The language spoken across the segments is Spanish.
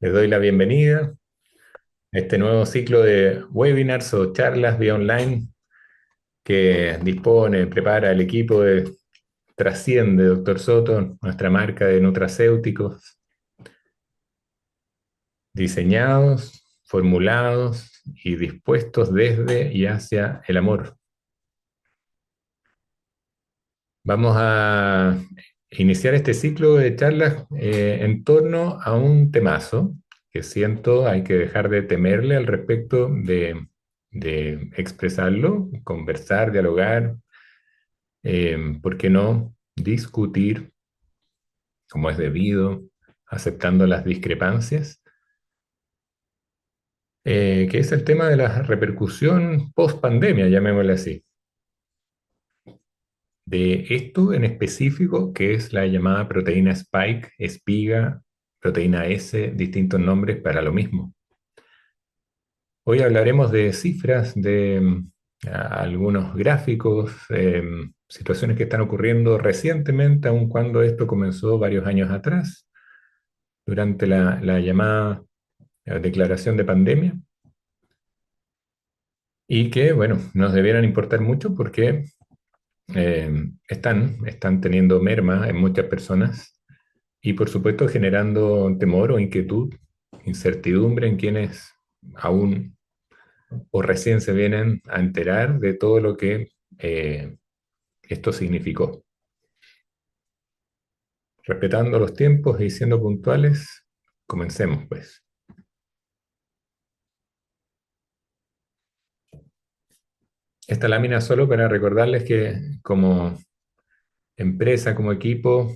Les doy la bienvenida a este nuevo ciclo de webinars o charlas vía online que prepara el equipo de Trasciende, Doctor Soto, nuestra marca de nutracéuticos, diseñados, formulados y dispuestos desde y hacia el amor. Vamos a iniciar este ciclo de charlas en torno a un temazo que siento hay que dejar de temerle al respecto de expresarlo, conversar, dialogar, ¿por qué no? Discutir como es debido, aceptando las discrepancias, que es el tema de la repercusión post-pandemia, llamémosle así. De esto en específico, que es la llamada proteína spike, espiga, proteína S, distintos nombres para lo mismo. Hoy hablaremos de cifras, de algunos gráficos, situaciones que están ocurriendo recientemente, aun cuando esto comenzó varios años atrás, durante la llamada declaración de pandemia, y que, bueno, nos debieran importar mucho porque están teniendo merma en muchas personas y por supuesto generando temor o inquietud, incertidumbre en quienes aún o recién se vienen a enterar de todo lo que esto significó. Respetando los tiempos y siendo puntuales, comencemos pues. Esta lámina solo para recordarles que como empresa, como equipo,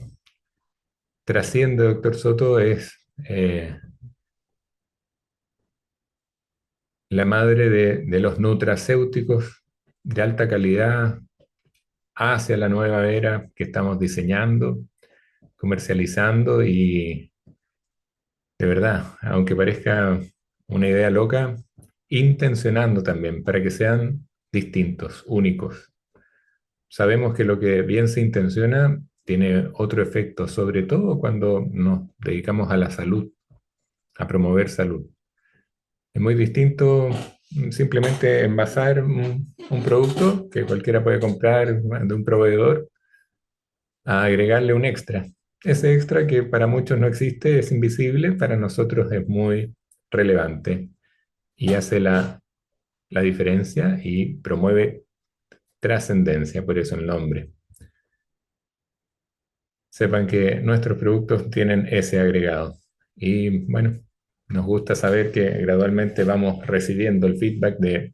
Trasciende Doctor Soto es la madre de los nutracéuticos de alta calidad hacia la nueva era que estamos diseñando, comercializando y de verdad, aunque parezca una idea loca, intencionando también para que sean distintos, únicos. Sabemos que lo que bien se intenciona tiene otro efecto, sobre todo cuando nos dedicamos a la salud, a promover salud. Es muy distinto simplemente envasar un producto que cualquiera puede comprar de un proveedor a agregarle un extra. Ese extra que para muchos no existe, es invisible, para nosotros es muy relevante y hace la diferencia y promueve trascendencia, por eso el nombre. Sepan que nuestros productos tienen ese agregado. Y bueno, nos gusta saber que gradualmente vamos recibiendo el feedback de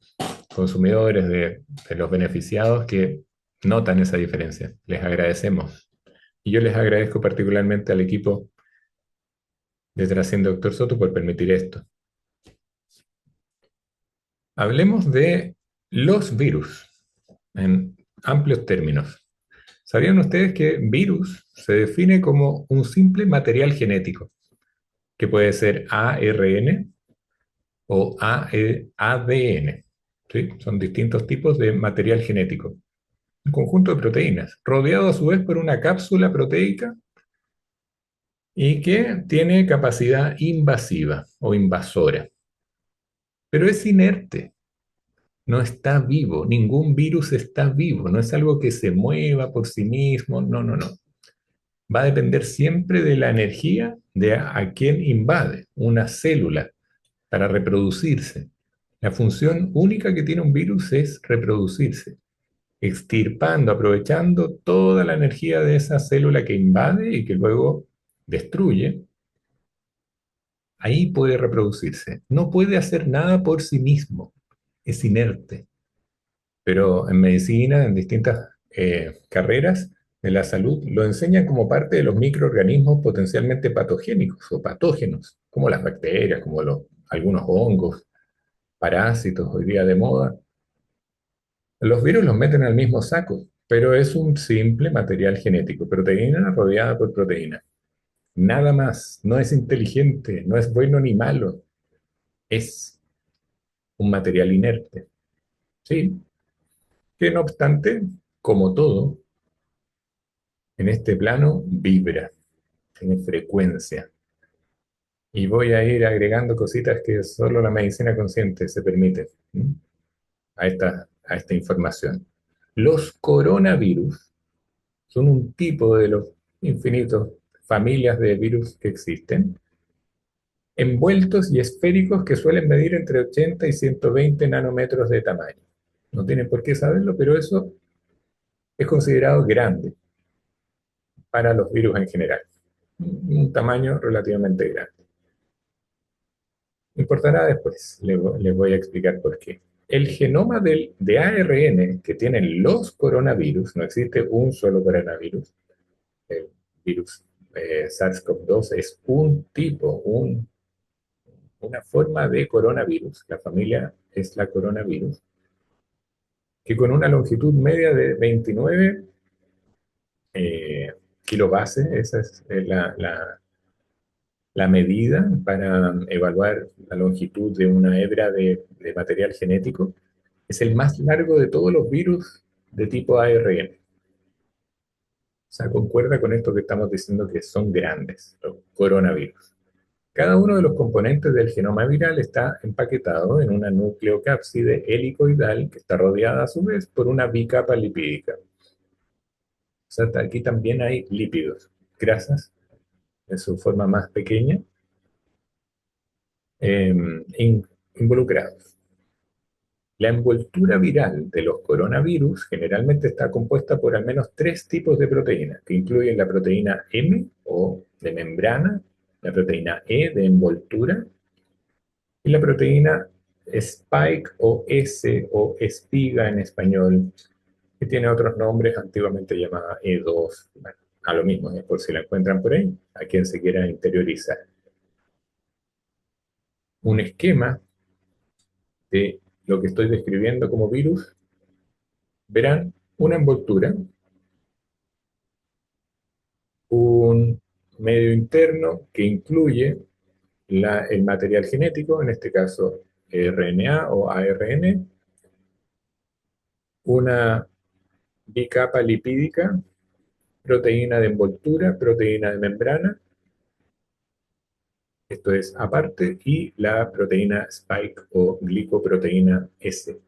consumidores, de los beneficiados que notan esa diferencia. Les agradecemos. Y yo les agradezco particularmente al equipo de Trasciende Doctor Soto por permitir esto. Hablemos de los virus en amplios términos. ¿Sabían ustedes que virus se define como un simple material genético, que puede ser ARN o ADN? ¿Sí? Son distintos tipos de material genético. Un conjunto de proteínas, rodeado a su vez por una cápsula proteica y que tiene capacidad invasiva o invasora, pero es inerte, no está vivo, ningún virus está vivo, no es algo que se mueva por sí mismo, no, no, no. Va a depender siempre de la energía de a quien invade una célula para reproducirse. La función única que tiene un virus es reproducirse, extirpando, aprovechando toda la energía de esa célula que invade y que luego destruye. Ahí puede reproducirse. No puede hacer nada por sí mismo, es inerte. Pero en medicina, en distintas carreras de la salud, lo enseñan como parte de los microorganismos potencialmente patogénicos o patógenos, como las bacterias, como algunos hongos, parásitos hoy día de moda. Los virus los meten al mismo saco, pero es un simple material genético, proteína rodeada por proteína. Nada más, no es inteligente, no es bueno ni malo, es un material inerte. Sí, que no obstante, como todo, en este plano vibra, tiene frecuencia. Y voy a ir agregando cositas que solo la medicina consciente se permite, ¿m? A esta información. Los coronavirus son un tipo de los infinitos familias de virus que existen, envueltos y esféricos que suelen medir entre 80 y 120 nanómetros de tamaño. No tienen por qué saberlo, pero eso es considerado grande para los virus en general. Un tamaño relativamente grande. Importará después, les voy a explicar por qué. El genoma de ARN que tienen los coronavirus, no existe un solo coronavirus, el virus SARS-CoV-2 es un tipo, una forma de coronavirus, la familia es la coronavirus, que con una longitud media de 29 kilobases, esa es la medida para evaluar la longitud de una hebra de material genético, es el más largo de todos los virus de tipo ARN. O sea, concuerda con esto que estamos diciendo que son grandes, los coronavirus. Cada uno de los componentes del genoma viral está empaquetado en una nucleocápside helicoidal que está rodeada a su vez por una bicapa lipídica. O sea, aquí también hay lípidos, grasas en su forma más pequeña, eh, in, involucrados. La envoltura viral de los coronavirus generalmente está compuesta por al menos tres tipos de proteínas, que incluyen la proteína M o de membrana, la proteína E de envoltura y la proteína spike o S o espiga en español, que tiene otros nombres, antiguamente llamada E2. Bueno, a lo mismo, es por si la encuentran por ahí, a quien se quiera interiorizar. Un esquema de lo que estoy describiendo como virus, verán una envoltura, un medio interno que incluye el material genético, en este caso RNA o ARN, una bicapa lipídica, proteína de envoltura, proteína de membrana, esto es aparte, y la proteína spike o glicoproteína S.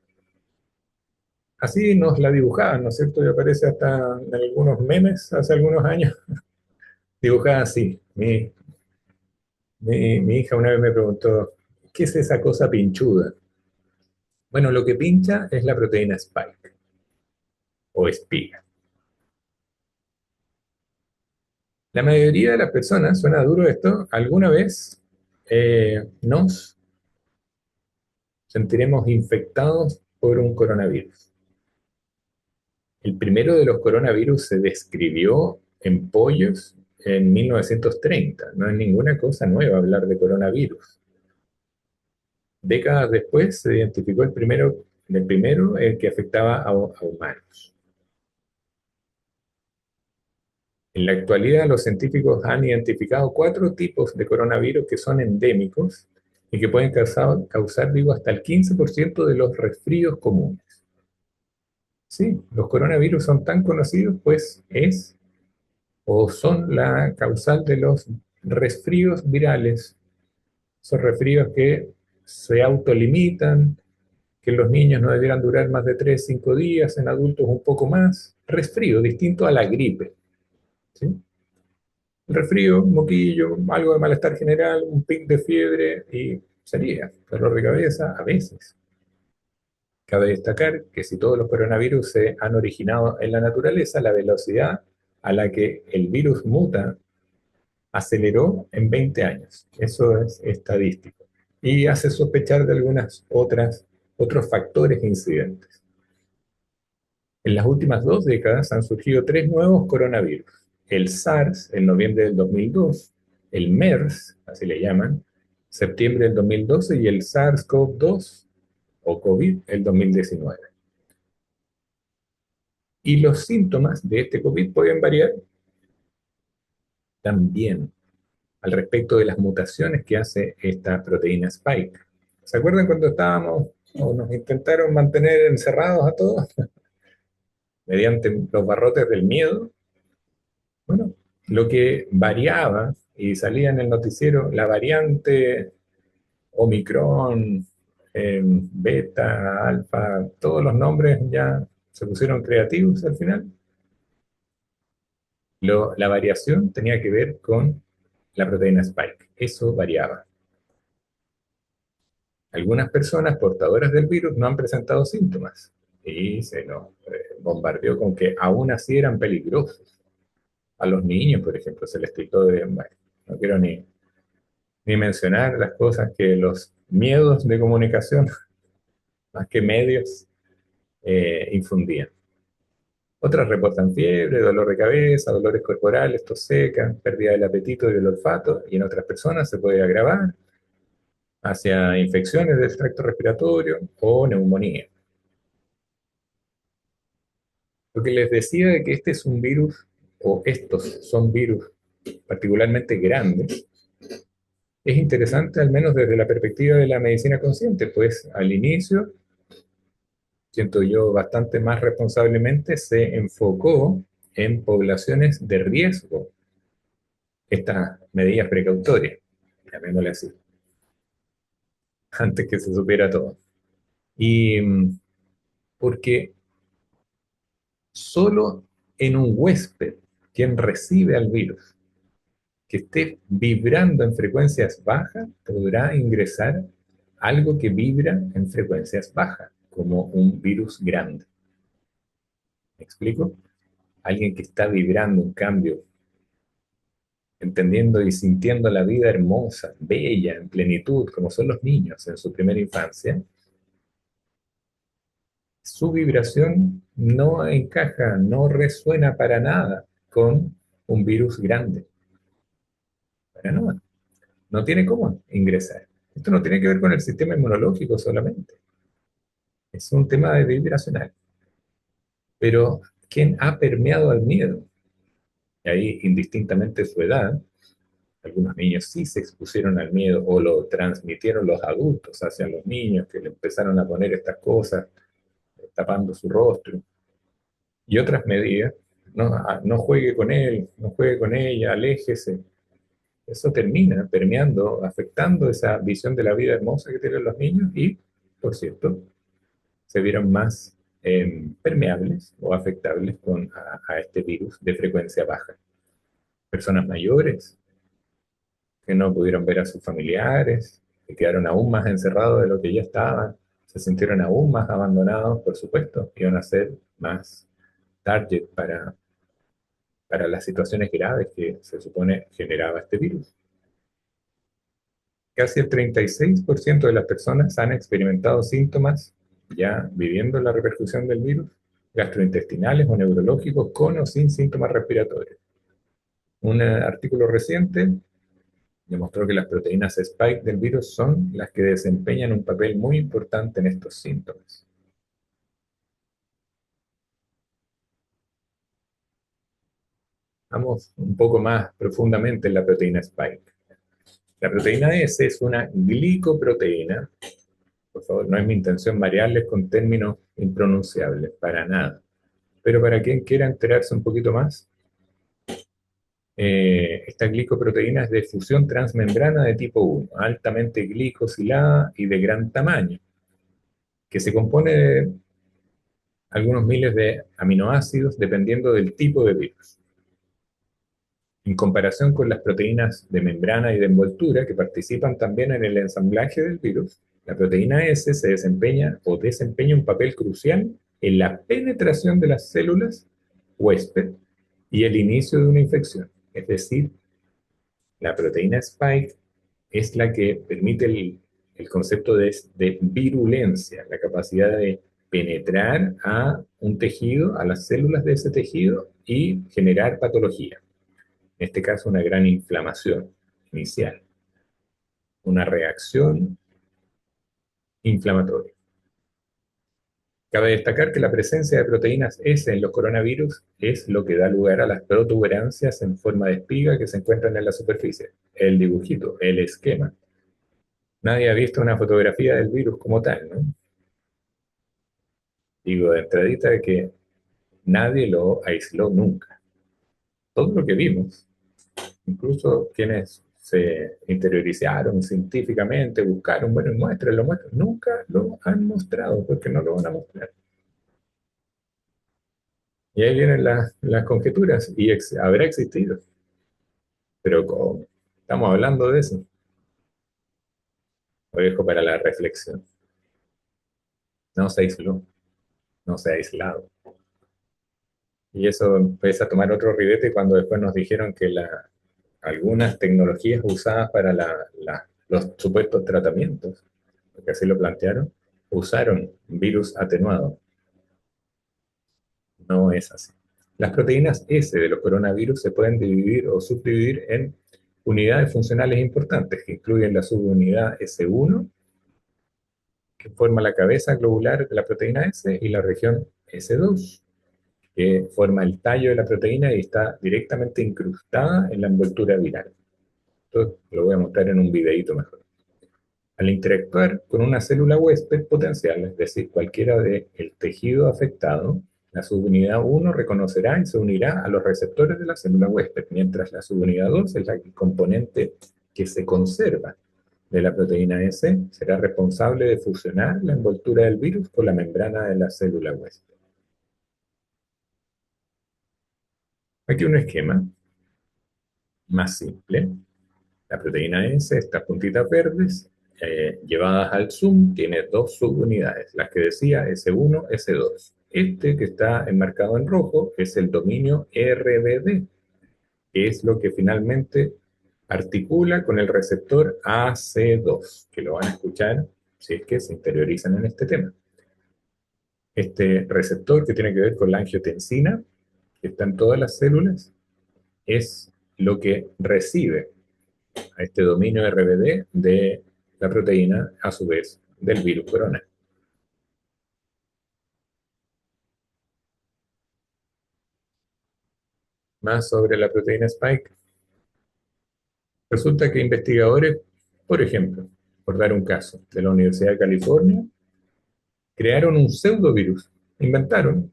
Así nos la dibujaban, ¿no es cierto? Y aparece hasta en algunos memes hace algunos años, dibujada así. Mi hija una vez me preguntó, ¿qué es esa cosa pinchuda? Bueno, lo que pincha es la proteína spike o espiga. La mayoría de las personas, suena duro esto, alguna vez nos sentiremos infectados por un coronavirus. El primero de los coronavirus se describió en pollos en 1930. No es ninguna cosa nueva hablar de coronavirus. Décadas después se identificó el primero que afectaba a humanos. En la actualidad, los científicos han identificado 4 tipos de coronavirus que son endémicos y que pueden causar digo, hasta el 15% de los resfríos comunes. Sí, los coronavirus son tan conocidos, pues es o son la causal de los resfríos virales. Son resfríos que se autolimitan, que en los niños no debieran durar más de 3, 5 días, en adultos un poco más. Resfrío, distinto a la gripe. ¿Sí? El resfrío, un moquillo, algo de malestar general, un pic de fiebre y sería dolor de cabeza a veces. Cabe destacar que si todos los coronavirus se han originado en la naturaleza, la velocidad a la que el virus muta aceleró en 20 años. Eso es estadístico. Y hace sospechar de otros factores incidentes. En las últimas 2 décadas han surgido 3 nuevos coronavirus. El SARS en noviembre del 2002, el MERS, así le llaman, septiembre del 2012 y el SARS-CoV-2 o COVID el 2019. Y los síntomas de este COVID pueden variar también al respecto de las mutaciones que hace esta proteína Spike. ¿Se acuerdan cuando estábamos o nos intentaron mantener encerrados a todos mediante los barrotes del miedo? Bueno, lo que variaba y salía en el noticiero la variante Omicron, beta, alfa, todos los nombres ya se pusieron creativos al final. La variación tenía que ver con la proteína Spike. Eso variaba. Algunas personas portadoras del virus no han presentado síntomas y se nos bombardeó con que aún así eran peligrosos. A los niños, por ejemplo, se les tildó de, bueno, no quiero ni mencionar las cosas que los miedos de comunicación, más que medios, infundían. Otras reportan fiebre, dolor de cabeza, dolores corporales, tos seca, pérdida del apetito y del olfato, y en otras personas se puede agravar hacia infecciones del tracto respiratorio o neumonía. Lo que les decía de que este es un virus, o estos son virus particularmente grandes, es interesante al menos desde la perspectiva de la medicina consciente, pues al inicio, siento yo bastante más responsablemente, se enfocó en poblaciones de riesgo estas medidas precautorias, llamémosle así, antes que se supiera todo. Y porque solo en un huésped, quien recibe al virus, que esté vibrando en frecuencias bajas, podrá ingresar algo que vibra en frecuencias bajas, como un virus grande. ¿Me explico? Alguien que está vibrando un cambio, entendiendo y sintiendo la vida hermosa, bella, en plenitud, como son los niños en su primera infancia, su vibración no encaja, no resuena para nada con un virus grande, para nada. No tiene cómo ingresar. Esto no tiene que ver con el sistema inmunológico solamente, es un tema de vibracional. Pero ¿quién ha permeado al miedo? Y ahí, indistintamente su edad, algunos niños sí se expusieron al miedo o lo transmitieron los adultos hacia los niños que le empezaron a poner estas cosas tapando su rostro. Y otras medidas, no juegue con él, no juegue con ella, aléjese. Eso termina permeando, afectando esa visión de la vida hermosa que tienen los niños y, por cierto, se vieron más permeables o afectables a este virus de frecuencia baja. Personas mayores que no pudieron ver a sus familiares, que quedaron aún más encerrados de lo que ya estaban, se sintieron aún más abandonados, por supuesto, iban a ser más target para las situaciones graves que se supone generaba este virus. Casi el 36% de las personas han experimentado síntomas ya viviendo la repercusión del virus, gastrointestinales o neurológicos con o sin síntomas respiratorios. Un artículo reciente demostró que las proteínas spike del virus son las que desempeñan un papel muy importante en estos síntomas. Vamos un poco más profundamente en la proteína spike. La proteína S es una glicoproteína. Por favor, no es mi intención marearles con términos impronunciables, para nada. Pero para quien quiera enterarse un poquito más, esta glicoproteína es de fusión transmembrana de tipo 1, altamente glicosilada y de gran tamaño, que se compone de algunos miles de aminoácidos dependiendo del tipo de virus. En comparación con las proteínas de membrana y de envoltura que participan también en el ensamblaje del virus, la proteína S se desempeña o desempeña un papel crucial en la penetración de las células huésped y el inicio de una infección. Es decir, la proteína spike es la que permite el concepto de virulencia, la capacidad de penetrar a un tejido, a las células de ese tejido y generar patología. En este caso, una gran inflamación inicial, una reacción inflamatoria. Cabe destacar que la presencia de proteínas S en los coronavirus es lo que da lugar a las protuberancias en forma de espiga que se encuentran en la superficie. El dibujito, el esquema. Nadie ha visto una fotografía del virus como tal, ¿no? Digo de entradita de que nadie lo aisló nunca. Todo lo que vimos Incluso quienes se interiorizaron científicamente, buscaron, bueno, muéstrenlo, muéstrenlo, nunca lo han mostrado porque no lo van a mostrar. Y ahí vienen las conjeturas y habrá existido, pero como estamos hablando de eso, lo dejo para la reflexión. No se aisló, no se ha aislado. Y eso empieza a tomar otro ribete cuando después nos dijeron que algunas tecnologías usadas para los supuestos tratamientos, porque así lo plantearon, usaron virus atenuados. No es así. Las proteínas S de los coronavirus se pueden dividir o subdividir en unidades funcionales importantes, que incluyen la subunidad S1, que forma la cabeza globular de la proteína S, y la región S2, que forma el tallo de la proteína y está directamente incrustada en la envoltura viral. Esto lo voy a mostrar en un videíto mejor. Al interactuar con una célula huésped potencial, es decir, cualquiera del tejido afectado, la subunidad 1 reconocerá y se unirá a los receptores de la célula huésped, mientras la subunidad 2 es la componente que se conserva de la proteína S, será responsable de fusionar la envoltura del virus con la membrana de la célula huésped. Aquí un esquema más simple. La proteína S, estas puntitas verdes, llevadas al zoom, tiene dos subunidades, las que decía S1, S2. Este que está enmarcado en rojo es el dominio RBD, que es lo que finalmente articula con el receptor AC2, que lo van a escuchar si es que se interiorizan en este tema. Este receptor que tiene que ver con la angiotensina, que está en todas las células, es lo que recibe a este dominio RBD de la proteína, a su vez, del virus corona. Más sobre la proteína Spike. Resulta que investigadores, por ejemplo, por dar un caso, de la Universidad de California, crearon un pseudovirus. Inventaron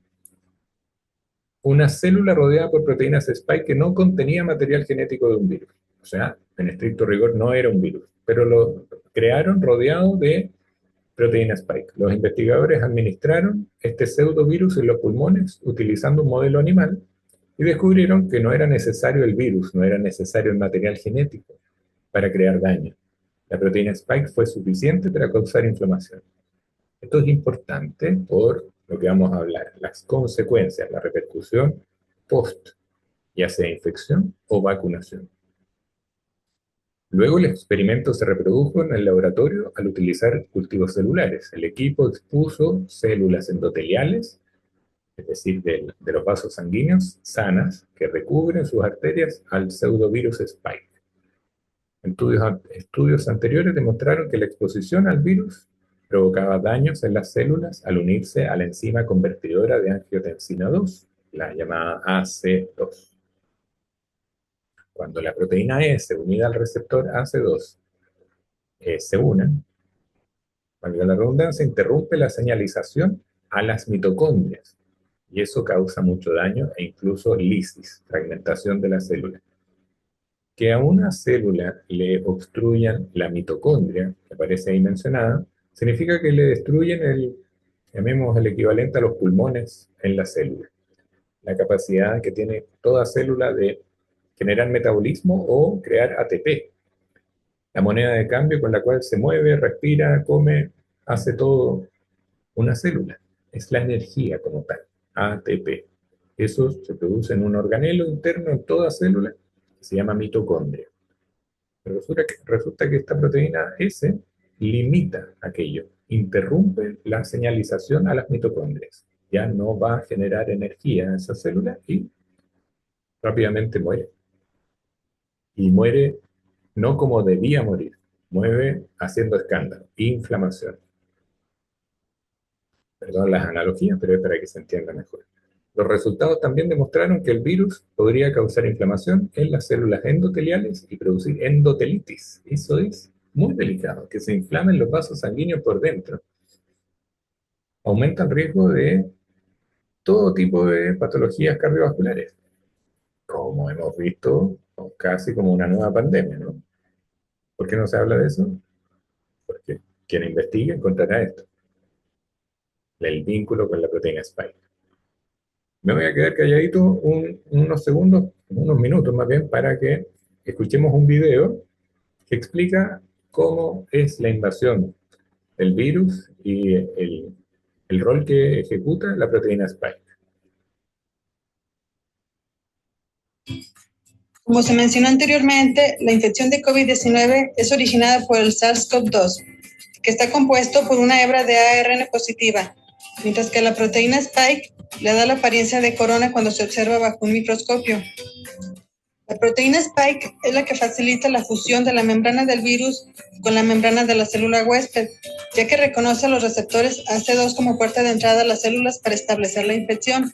una célula rodeada por proteínas Spike que no contenía material genético de un virus. O sea, en estricto rigor no era un virus, pero lo crearon rodeado de proteína Spike. Los investigadores administraron este pseudovirus en los pulmones utilizando un modelo animal y descubrieron que no era necesario el virus, no era necesario el material genético para crear daño. La proteína Spike fue suficiente para causar inflamación. Esto es importante por lo que vamos a hablar, las consecuencias, la repercusión post, ya sea infección o vacunación. Luego el experimento se reprodujo en el laboratorio al utilizar cultivos celulares. El equipo expuso células endoteliales, es decir, de los vasos sanguíneos, sanas, que recubren sus arterias al pseudovirus Spike. Estudios anteriores demostraron que la exposición al virus provocaba daños en las células al unirse a la enzima convertidora de angiotensina 2, la llamada AC2. Cuando la proteína S unida al receptor AC2 se unen, valga la redundancia, interrumpe la señalización a las mitocondrias y eso causa mucho daño e incluso lisis, fragmentación de la célula. Que a una célula le obstruyan la mitocondria, que aparece ahí mencionada, significa que le destruyen llamemos el equivalente a los pulmones en la célula, la capacidad que tiene toda célula de generar metabolismo o crear ATP, la moneda de cambio con la cual se mueve, respira, come, hace todo una célula. Es la energía como tal, ATP. Eso se produce en un organelo interno en toda célula que se llama mitocondria. Pero resulta que esta proteína S limita aquello, interrumpe la señalización a las mitocondrias. Ya no va a generar energía en esa célula y rápidamente muere. Y muere no como debía morir, muere haciendo escándalo, inflamación. Perdón las analogías, pero es para que se entienda mejor. Los resultados también demostraron que el virus podría causar inflamación en las células endoteliales y producir endotelitis. Eso es muy delicado, que se inflamen los vasos sanguíneos por dentro. Aumenta el riesgo de todo tipo de patologías cardiovasculares, como hemos visto casi como una nueva pandemia, ¿no? ¿Por qué no se habla de eso? Porque quien investigue encontrará esto, el vínculo con la proteína spike. Me voy a quedar calladito unos segundos, unos minutos más bien, para que escuchemos un video que explica cómo es la invasión del virus y el rol que ejecuta la proteína spike. Como se mencionó anteriormente, la infección de COVID-19 es originada por el SARS-CoV-2, que está compuesto por una hebra de ARN positiva, mientras que la proteína spike le da la apariencia de corona cuando se observa bajo un microscopio. La proteína spike es la que facilita la fusión de la membrana del virus con la membrana de la célula huésped, ya que reconoce los receptores AC2 como puerta de entrada a las células para establecer la infección.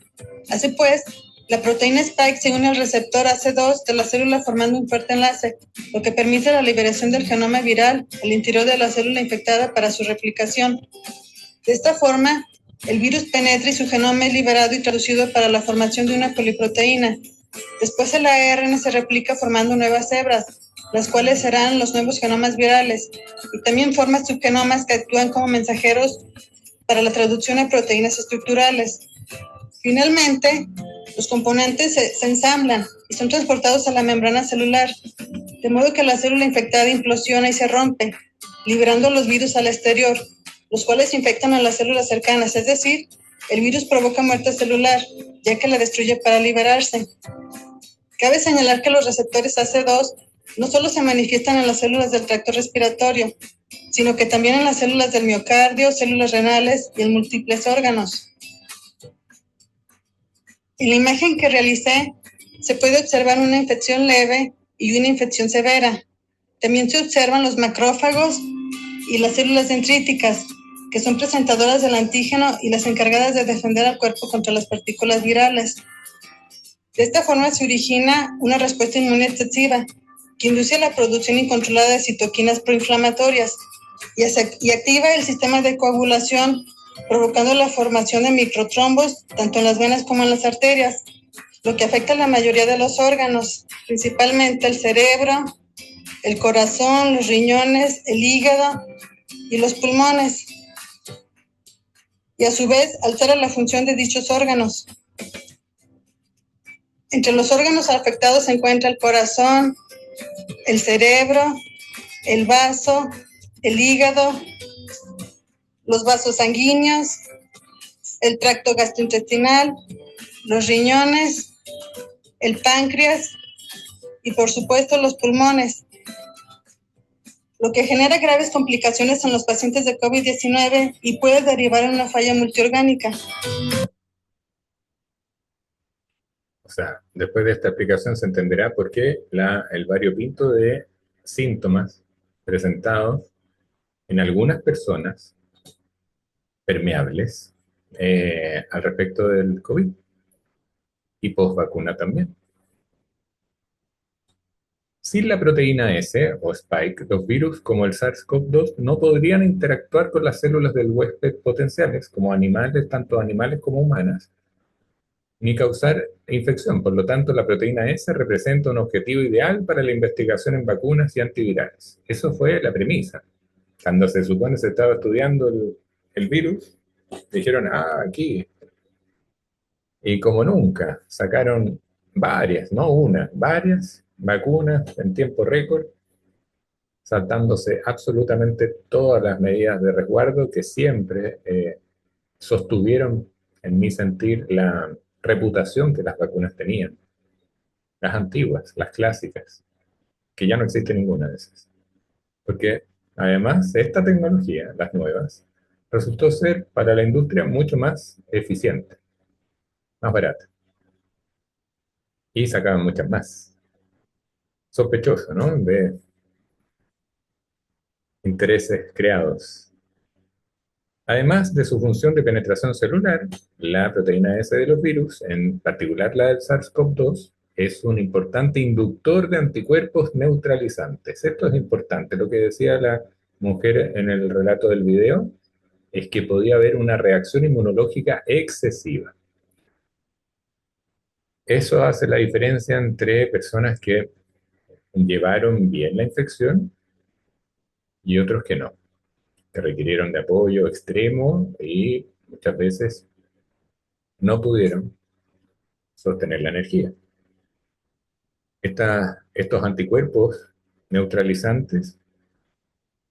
Así pues, la proteína spike se une al receptor AC2 de la célula formando un fuerte enlace, lo que permite la liberación del genoma viral al interior de la célula infectada para su replicación. De esta forma, el virus penetra y su genoma es liberado y traducido para la formación de una poliproteína. Después el ARN se replica formando nuevas hebras, las cuales serán los nuevos genomas virales, y también forma subgenomas que actúan como mensajeros para la traducción a proteínas estructurales. Finalmente, los componentes se ensamblan y son transportados a la membrana celular, de modo que la célula infectada implosiona y se rompe, liberando los virus al exterior, los cuales infectan a las células cercanas, es decir, el virus provoca muerte celular, ya que la destruye para liberarse. Cabe señalar que los receptores AC2 no solo se manifiestan en las células del tracto respiratorio, sino que también en las células del miocardio, células renales y en múltiples órganos. En la imagen que realicé, se puede observar una infección leve y una infección severa. También se observan los macrófagos y las células dendríticas, que son presentadoras del antígeno y las encargadas de defender al cuerpo contra las partículas virales. De esta forma se origina una respuesta inmune excesiva, que induce a la producción incontrolada de citoquinas proinflamatorias y activa el sistema de coagulación, provocando la formación de microtrombos tanto en las venas como en las arterias, lo que afecta a la mayoría de los órganos, principalmente el cerebro, el corazón, los riñones, el hígado y los pulmones, y a su vez altera la función de dichos órganos. Entre los órganos afectados se encuentra el corazón, el cerebro, el vaso, el hígado, los vasos sanguíneos, el tracto gastrointestinal, los riñones, el páncreas y por supuesto los pulmones, lo que genera graves complicaciones en los pacientes de COVID-19 y puede derivar en una falla multiorgánica. O sea, después de esta explicación se entenderá por qué el variopinto de síntomas presentados en algunas personas permeables al respecto del COVID y post vacuna también. Sin la proteína S o spike, los virus como el SARS-CoV-2 no podrían interactuar con las células del huésped potenciales, como animales, tanto animales como humanas, ni causar infección. Por lo tanto, la proteína S representa un objetivo ideal para la investigación en vacunas y antivirales. Eso fue la premisa. Cuando se supone se estaba estudiando el virus, dijeron, aquí. Y como nunca, sacaron varias, no una, varias vacunas en tiempo récord, saltándose absolutamente todas las medidas de resguardo que siempre sostuvieron, en mi sentir, la reputación que las vacunas tenían. Las antiguas, las clásicas, que ya no existe ninguna de esas. Porque además esta tecnología, las nuevas, resultó ser para la industria mucho más eficiente, más barata. Y sacaban muchas más. Sospechoso, ¿no? De intereses creados. Además de su función de penetración celular, la proteína S de los virus, en particular la del SARS-CoV-2, es un importante inductor de anticuerpos neutralizantes. Esto es importante. Lo que decía la mujer en el relato del video es que podía haber una reacción inmunológica excesiva. Eso hace la diferencia entre personas que llevaron bien la infección y otros que no, que requirieron de apoyo extremo y muchas veces no pudieron sostener la energía. Estos anticuerpos neutralizantes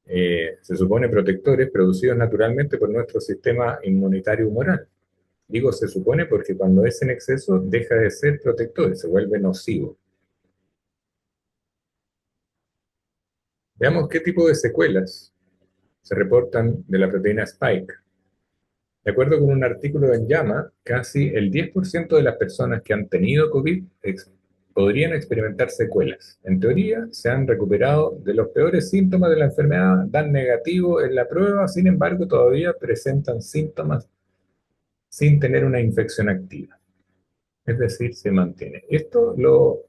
se supone protectores producidos naturalmente por nuestro sistema inmunitario humoral. Digo se supone porque cuando es en exceso deja de ser protector, se vuelve nocivo. Veamos qué tipo de secuelas se reportan de la proteína Spike. De acuerdo con un artículo en JAMA, casi el 10% de las personas que han tenido COVID podrían experimentar secuelas. En teoría, se han recuperado de los peores síntomas de la enfermedad, dan negativo en la prueba, sin embargo, todavía presentan síntomas sin tener una infección activa. Es decir, se mantiene. Esto lo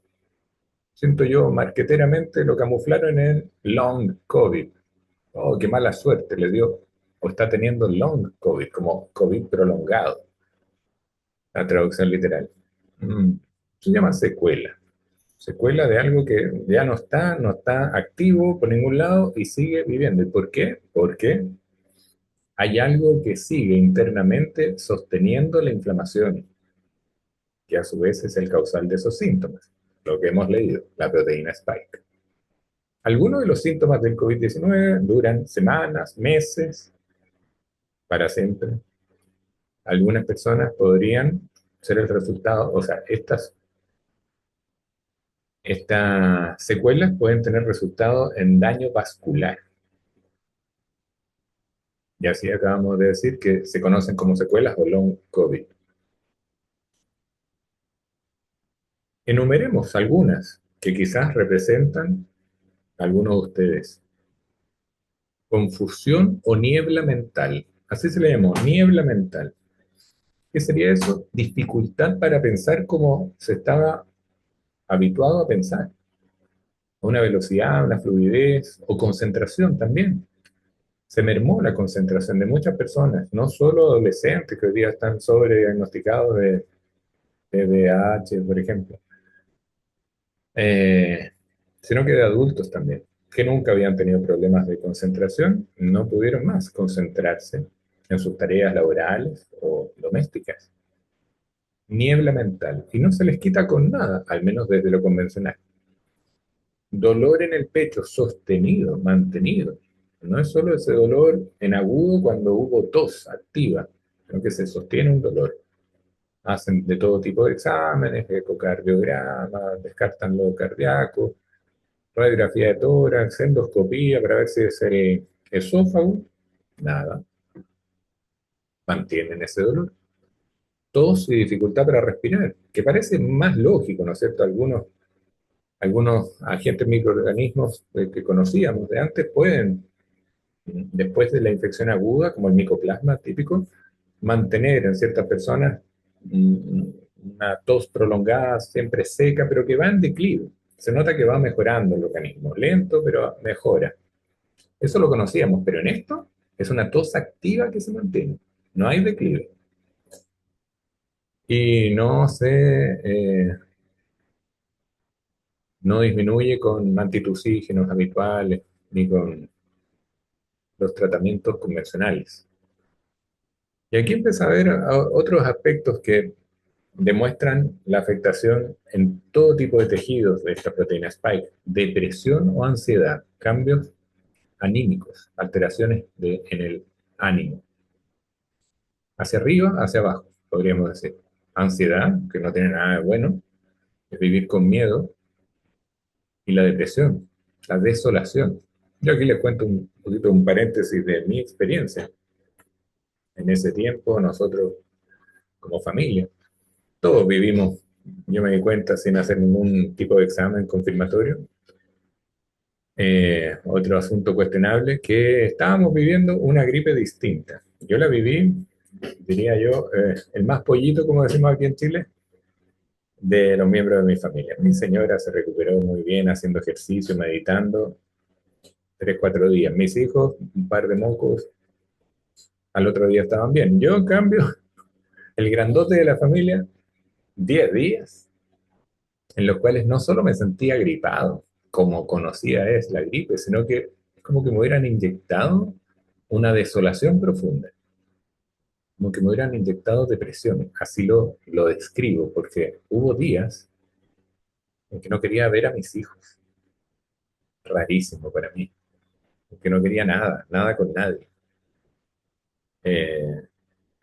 siento yo, marqueteramente lo camuflaron en long COVID. Oh, qué mala suerte le dio, o está teniendo long COVID, como COVID prolongado, la traducción literal. Se llama secuela. Secuela de algo que ya no está activo por ningún lado y sigue viviendo. ¿Y por qué? Porque hay algo que sigue internamente sosteniendo la inflamación, que a su vez es el causal de esos síntomas, lo que hemos leído, la proteína Spike. Algunos de los síntomas del COVID-19 duran semanas, meses, para siempre. Algunas personas podrían ser el resultado, o sea, estas secuelas pueden tener resultado en daño vascular. Y así acabamos de decir que se conocen como secuelas o long COVID. Enumeremos algunas que quizás representan a algunos de ustedes. Confusión o niebla mental. Así se le llamó, niebla mental. ¿Qué sería eso? Dificultad para pensar como se estaba habituado a pensar. Una velocidad, una fluidez o concentración también. Se mermó la concentración de muchas personas, no solo adolescentes que hoy día están sobrediagnosticados de TDAH, por ejemplo, eh, sino que de adultos también, que nunca habían tenido problemas de concentración, no pudieron más concentrarse en sus tareas laborales o domésticas. Niebla mental, y no se les quita con nada, al menos desde lo convencional. Dolor en el pecho sostenido, mantenido. No es solo ese dolor en agudo cuando hubo tos activa, sino que se sostiene un dolor. Hacen de todo tipo de exámenes, ecocardiograma, descartan lo cardíaco, radiografía de tórax, endoscopía para ver si es el esófago. Nada, mantienen ese dolor. Tos y dificultad para respirar, que parece más lógico, ¿no es cierto? Algunos agentes microorganismos que conocíamos de antes pueden, después de la infección aguda, como el micoplasma típico, mantener en ciertas personas una tos prolongada, siempre seca, pero que va en declive. Se nota que va mejorando el organismo, lento, pero mejora. Eso lo conocíamos, pero en esto es una tos activa que se mantiene, no hay declive. Y no disminuye con antitusígenos habituales ni con los tratamientos convencionales. Y aquí empieza a haber otros aspectos que demuestran la afectación en todo tipo de tejidos de esta proteína Spike, depresión o ansiedad, cambios anímicos, alteraciones en el ánimo, hacia arriba, hacia abajo, podríamos decir. Ansiedad, que no tiene nada de bueno, es vivir con miedo, y la depresión, la desolación. Yo aquí les cuento un poquito un paréntesis de mi experiencia. En ese tiempo, nosotros como familia, todos vivimos, yo me di cuenta sin hacer ningún tipo de examen confirmatorio, otro asunto cuestionable, que estábamos viviendo una gripe distinta. Yo la viví, diría yo, el más pollito, como decimos aquí en Chile, de los miembros de mi familia. Mi señora se recuperó muy bien haciendo ejercicio, meditando, 3, 4 días. Mis hijos, un par de mocos, al otro día estaban bien. Yo, en cambio, el grandote de la familia, 10 días. en los cuales no solo me sentía gripado, como conocida es la gripe, sino que es como que me hubieran inyectado una desolación profunda, como que me hubieran inyectado depresión. Así lo describo, porque hubo días en que no quería ver a mis hijos, rarísimo para mí, en que no quería nada, nada con nadie. Eh,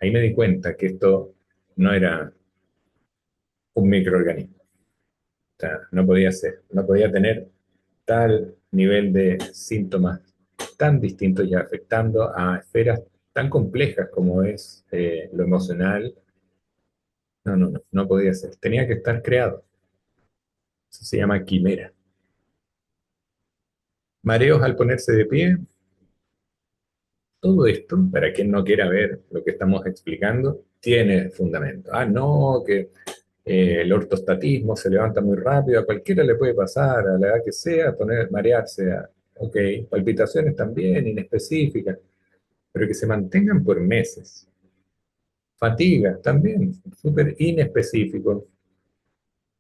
Ahí me di cuenta que esto no era un microorganismo. O sea, no podía ser, no podía tener tal nivel de síntomas tan distintos y afectando a esferas tan complejas como es lo emocional. No, no, no, no podía ser. Tenía que estar creado. Eso se llama quimera. Mareos al ponerse de pie. Todo esto, para quien no quiera ver lo que estamos explicando, tiene fundamento. Ah, no, que el ortostatismo se levanta muy rápido, a cualquiera le puede pasar, a la edad que sea, poner, marearse, ok, palpitaciones también, inespecíficas, pero que se mantengan por meses. Fatiga también, súper inespecífico,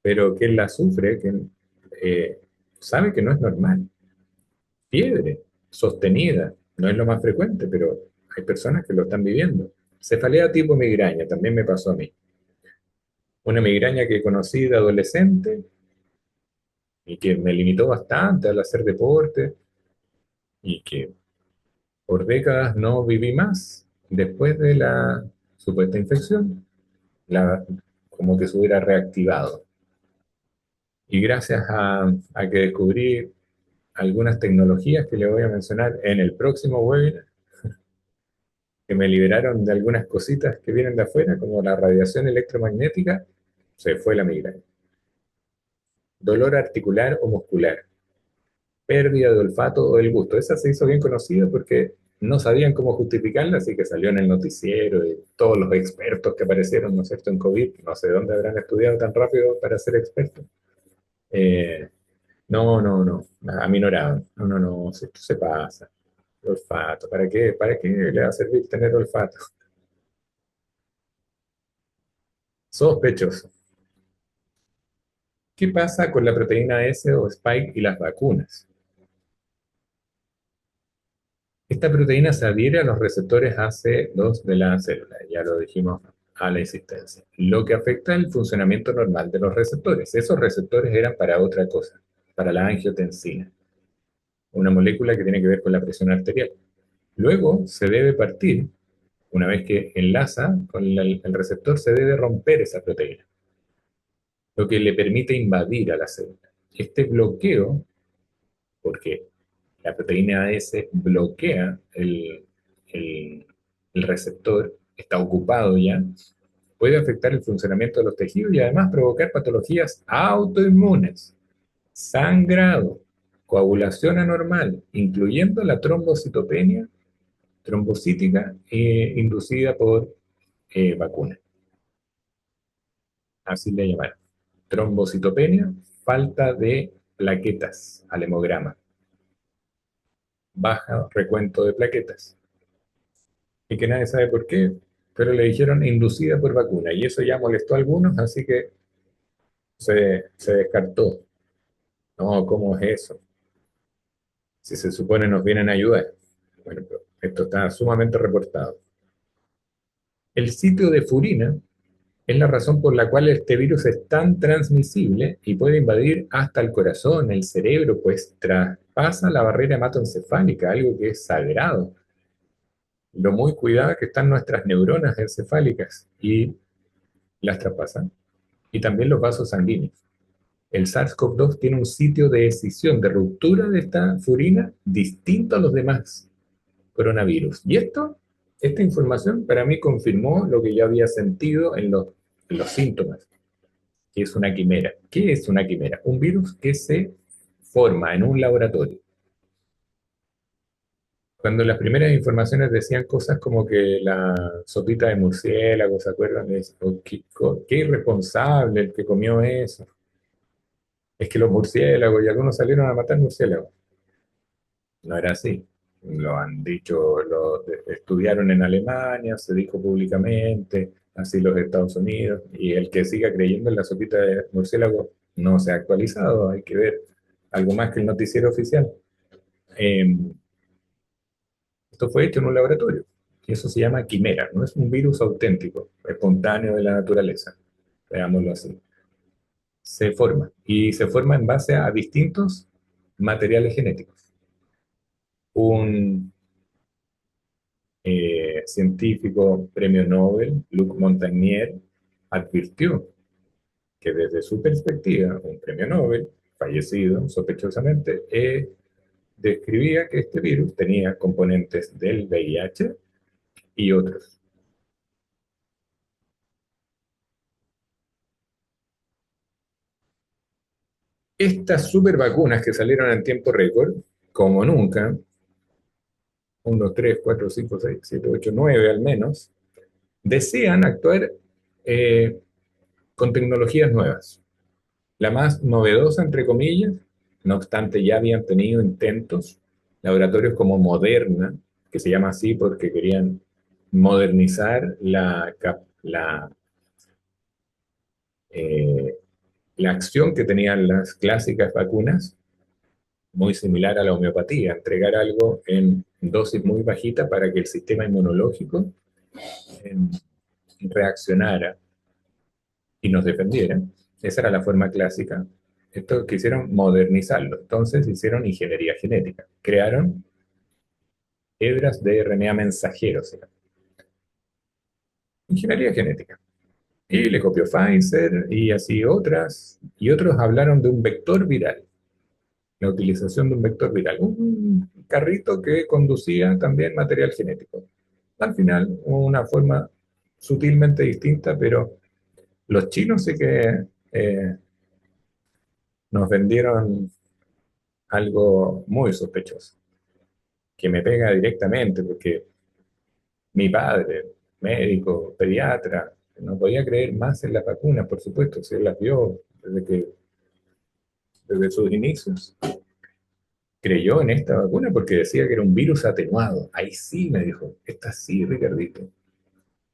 pero quien la sufre, quien sabe que no es normal. Fiebre sostenida, no es lo más frecuente, pero hay personas que lo están viviendo. Cefalea tipo migraña, también me pasó a mí. Una migraña que conocí de adolescente y que me limitó bastante al hacer deporte y que por décadas no viví más después de la supuesta infección, la, como que se hubiera reactivado. Y gracias a que descubrí algunas tecnologías que le voy a mencionar en el próximo webinar, que me liberaron de algunas cositas que vienen de afuera, como la radiación electromagnética, se fue la migraña. Dolor articular o muscular, pérdida de olfato o del gusto. Esa se hizo bien conocida porque no sabían cómo justificarla, así que salió en el noticiero y todos los expertos que aparecieron, ¿no es cierto?, en COVID, no sé dónde habrán estudiado tan rápido para ser expertos. Eh, no, no, no, aminoraban. No, no, no, esto se pasa. El olfato, ¿para qué le va a servir tener olfato? Sospechoso. ¿Qué pasa con la proteína S o Spike y las vacunas? Esta proteína se adhiere a los receptores AC2 de la célula, ya lo dijimos a la existencia, lo que afecta el funcionamiento normal de los receptores. Esos receptores eran para otra cosa, para la angiotensina, una molécula que tiene que ver con la presión arterial. Luego se debe partir, una vez que enlaza con el receptor, se debe romper esa proteína, lo que le permite invadir a la célula. Este bloqueo, porque la proteína S bloquea el, el receptor, está ocupado ya, puede afectar el funcionamiento de los tejidos y además provocar patologías autoinmunes, sangrado, coagulación anormal, incluyendo la trombocitopenia, trombocítica inducida por vacuna. Así le llamaron. Trombocitopenia, falta de plaquetas al hemograma, baja recuento de plaquetas. Y que nadie sabe por qué, pero le dijeron inducida por vacuna. Y eso ya molestó a algunos, así que se descartó. No, ¿cómo es eso? Si se supone nos vienen a ayudar. Bueno, pero esto está sumamente reportado. El sitio de Furina es la razón por la cual este virus es tan transmisible y puede invadir hasta el corazón, el cerebro, pues traspasa la barrera hematoencefálica, algo que es sagrado. Lo muy cuidado que están nuestras neuronas encefálicas y las traspasan. Y también los vasos sanguíneos. El SARS-CoV-2 tiene un sitio de escisión, de ruptura de esta furina distinto a los demás coronavirus. Y esta información para mí confirmó lo que yo había sentido en los síntomas, que es una quimera. ¿Qué es una quimera? Un virus que se forma en un laboratorio. Cuando las primeras informaciones decían cosas como que la sopita de murciélago, ¿se acuerdan de eso? Oh, qué irresponsable el que comió eso. Es que los murciélagos y algunos salieron a matar murciélagos. No era así. Lo han dicho, lo estudiaron en Alemania, se dijo públicamente, así los Estados Unidos, y el que siga creyendo en la sopita de murciélago no se ha actualizado, hay que ver algo más que el noticiero oficial. Eh, Esto fue hecho en un laboratorio y eso se llama quimera, no es un virus auténtico, espontáneo de la naturaleza, veámoslo así. Se forma y se forma en base a distintos materiales genéticos. Un científico premio Nobel, Luc Montagnier, advirtió que desde su perspectiva, un premio Nobel, fallecido sospechosamente, describía que este virus tenía componentes del VIH y otros. Estas super vacunas que salieron en tiempo récord, como nunca, 1, 3, 4, 5, 6, 7, 8, 9 al menos, desean actuar eh, con tecnologías nuevas. La más novedosa, entre comillas, no obstante ya habían tenido intentos, laboratorios como Moderna, que se llama así porque querían modernizar eh, la acción que tenían las clásicas vacunas, muy similar a la homeopatía, entregar algo en dosis muy bajita para que el sistema inmunológico eh, reaccionara y nos defendiera. Esa era la forma clásica. Esto quisieron modernizarlo, entonces hicieron ingeniería genética, crearon hebras de RNA mensajeros, ingeniería genética. Y le copió Pfizer y así otras, y otros hablaron de un vector viral, la utilización de un vector viral, un carrito que conducía también material genético. Al final, una forma sutilmente distinta, pero los chinos sí que nos vendieron algo muy sospechoso, que me pega directamente, porque mi padre, médico, pediatra, no podía creer más en las vacunas, por supuesto, si él las vio desde sus inicios. Creyó en esta vacuna porque decía que era un virus atenuado. Ahí sí me dijo, estas sí, Ricardito,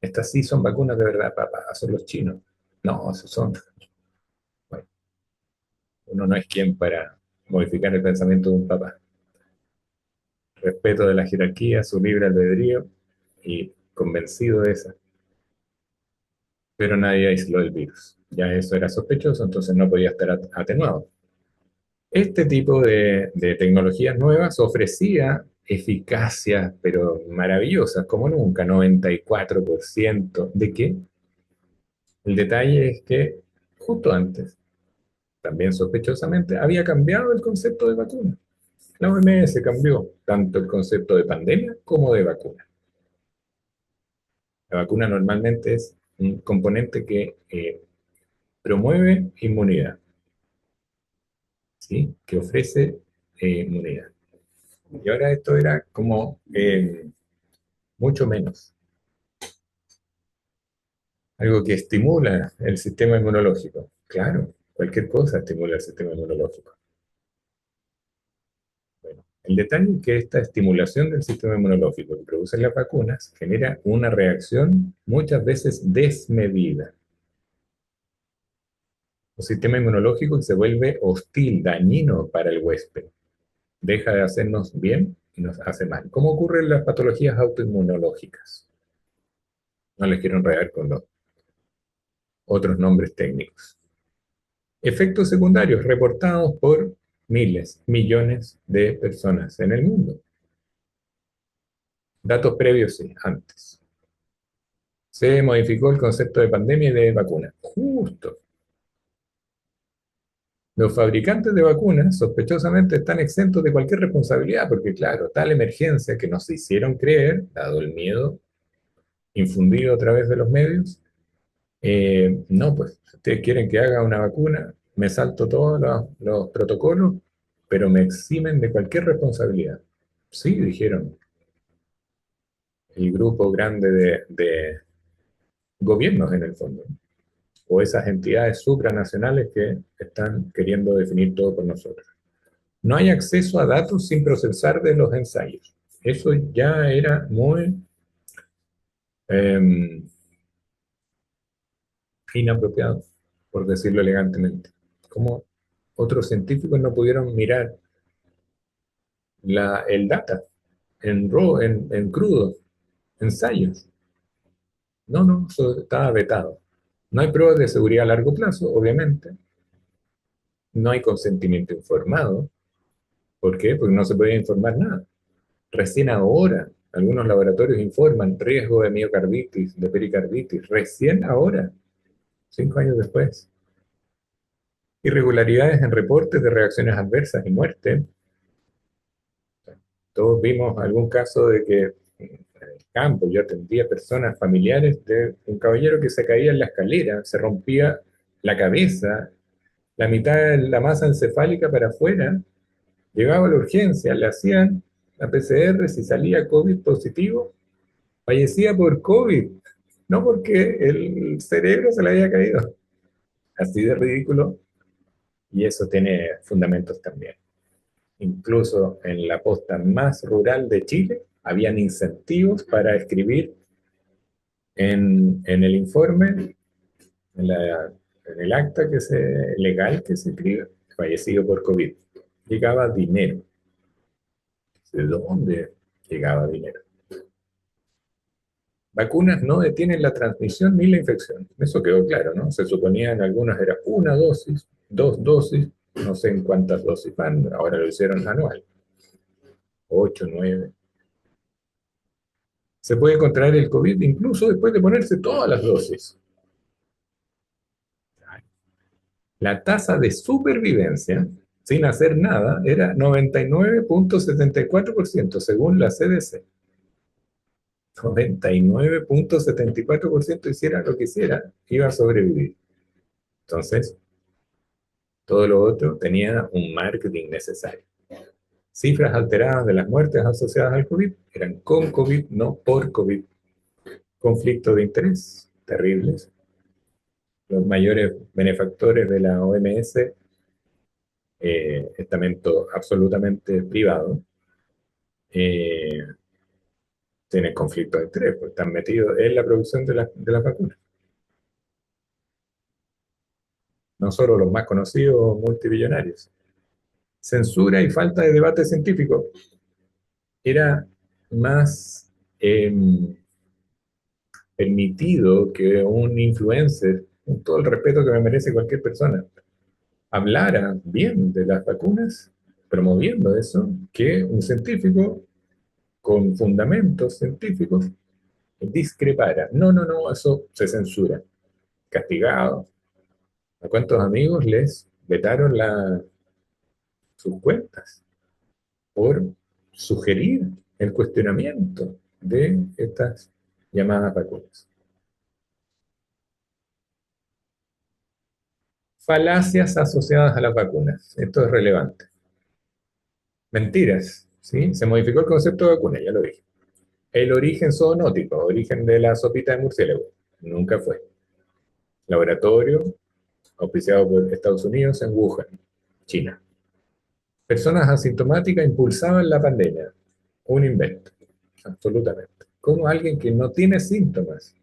estas sí son vacunas de verdad, papá, son los chinos. No, esos son. Bueno, uno no es quien para modificar el pensamiento de un papá. Respeto de la jerarquía, su libre albedrío y convencido de esa. Pero nadie aisló el virus. Ya eso era sospechoso, entonces no podía estar atenuado. Este tipo de tecnologías nuevas ofrecía eficacias, pero maravillosas, como nunca, 94%. ¿De qué? El detalle es que justo antes, también sospechosamente, había cambiado el concepto de vacuna. La OMS cambió tanto el concepto de pandemia como de vacuna. La vacuna normalmente es un componente que promueve inmunidad, ¿sí? Que ofrece inmunidad. Y ahora esto era como mucho menos, algo que estimula el sistema inmunológico. Claro, cualquier cosa estimula el sistema inmunológico. Bueno, el detalle es que esta estimulación del sistema inmunológico que producen las vacunas genera una reacción muchas veces desmedida. Un sistema inmunológico que se vuelve hostil, dañino para el huésped. Deja de hacernos bien y nos hace mal. ¿Cómo ocurren las patologías autoinmunológicas? No les quiero enredar con los otros nombres técnicos. Efectos secundarios reportados por miles, millones de personas en el mundo. Datos previos, sí, antes. Se modificó el concepto de pandemia y de vacuna. Justo. Los fabricantes de vacunas sospechosamente están exentos de cualquier responsabilidad porque, claro, tal emergencia que nos hicieron creer, dado el miedo infundido a través de los medios, no, pues, si ustedes quieren que haga una vacuna, me salto todos los protocolos, pero me eximen de cualquier responsabilidad. Sí, dijeron el grupo grande de gobiernos en el fondo, o esas entidades supranacionales que están queriendo definir todo por nosotros. No hay acceso a datos sin procesar de los ensayos. Eso ya era muy inapropiado, por decirlo elegantemente. cómo otros científicos no pudieron mirar el data en raw, en crudo, ensayos. No, no, eso estaba vetado. No hay pruebas de seguridad a largo plazo, obviamente. No hay consentimiento informado. ¿Por qué? Porque no se podía informar nada. Recién ahora, algunos laboratorios informan riesgo de miocarditis, de pericarditis. Recién ahora, 5 años después. Irregularidades en reportes de reacciones adversas y muerte. Todos vimos algún caso de que en el campo yo atendía personas familiares de un caballero que se caía en la escalera, se rompía la cabeza, la mitad de la masa encefálica para afuera, llegaba a la urgencia, le hacían la PCR, si salía COVID positivo, fallecía por COVID, no porque el cerebro se le había caído. Así de ridículo, y eso tiene fundamentos también. Incluso en la posta más rural de Chile, habían incentivos para escribir en el informe, en el acta legal que se escribe, fallecido por COVID. Llegaba dinero. ¿De dónde llegaba dinero? Vacunas no detienen la transmisión ni la infección. Eso quedó claro, ¿no? Se suponía en algunas era una dosis, 2 dosis, no sé en cuántas dosis van, ahora lo hicieron anual. 8, 9. Se puede contraer el COVID incluso después de ponerse todas las dosis. La tasa de supervivencia sin hacer nada era 99.74% según la CDC. 99.74% hiciera lo que hiciera, iba a sobrevivir. Entonces, todo lo otro tenía un marketing necesario. Cifras alteradas de las muertes asociadas al COVID eran con COVID, no por COVID. Conflicto de interés, terribles. Los mayores benefactores de la OMS, estamento absolutamente privado, eh, tienen conflicto de interés, pues están metidos en la producción de las vacunas. No solo los más conocidos multimillonarios. Censura y falta de debate científico. Era más permitido que un influencer, con todo el respeto que me merece cualquier persona, hablara bien de las vacunas, promoviendo eso, que un científico con fundamentos científicos discrepara. No, no, no, eso se censura. Castigado. ¿A cuántos amigos les vetaron sus cuentas por sugerir el cuestionamiento de estas llamadas vacunas? Falacias asociadas a las vacunas. Esto es relevante. Mentiras, ¿sí? Se modificó el concepto de vacuna, ya lo dije. El origen zoonótico, origen de la sopita de murciélago, nunca fue. Laboratorio, auspiciado por Estados Unidos en Wuhan, China. Personas asintomáticas impulsaban la pandemia. Un invento, absolutamente. ¿Cómo alguien que no tiene síntomas,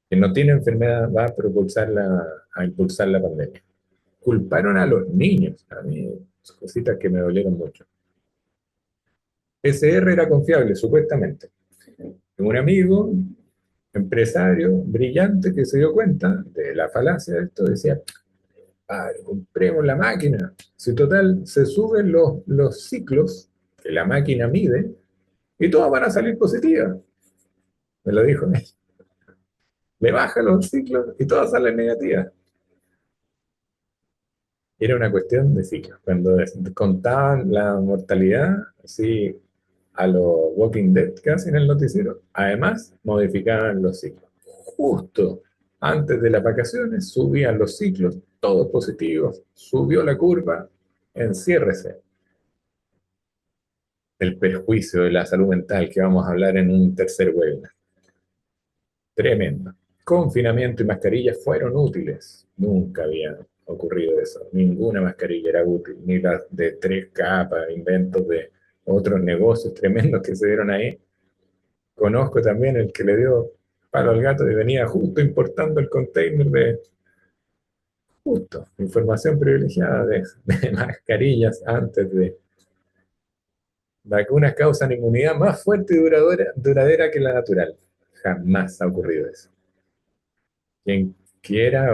que no tiene enfermedad, va a impulsar la pandemia? Culparon a los niños. A mí, cositas que me dolieron mucho. PCR era confiable, supuestamente. Tengo un amigo, empresario, brillante, que se dio cuenta de la falacia de esto, decía, compremos la máquina. Si total se suben los ciclos que la máquina mide y todas van a salir positivas. Me lo dijo. Le baja los ciclos y todas salen negativas. Era una cuestión de ciclos. Cuando contaban la mortalidad, así a los Walking Dead que hacen el noticiero, además modificaban los ciclos. Justo antes de las vacaciones subían los ciclos, todos positivos, subió la curva, enciérrese. El perjuicio de la salud mental que vamos a hablar en un tercer webinar. Tremendo. Confinamiento y mascarillas fueron útiles. Nunca había ocurrido eso. Ninguna mascarilla era útil, ni las de 3 capas, inventos de otros negocios tremendos que se dieron ahí. Conozco también el que le dio palo al gato y venía justo importando el container Justo, información privilegiada de mascarillas antes de vacunas causan inmunidad más fuerte y duradera que la natural. Jamás ha ocurrido eso. Quien quiera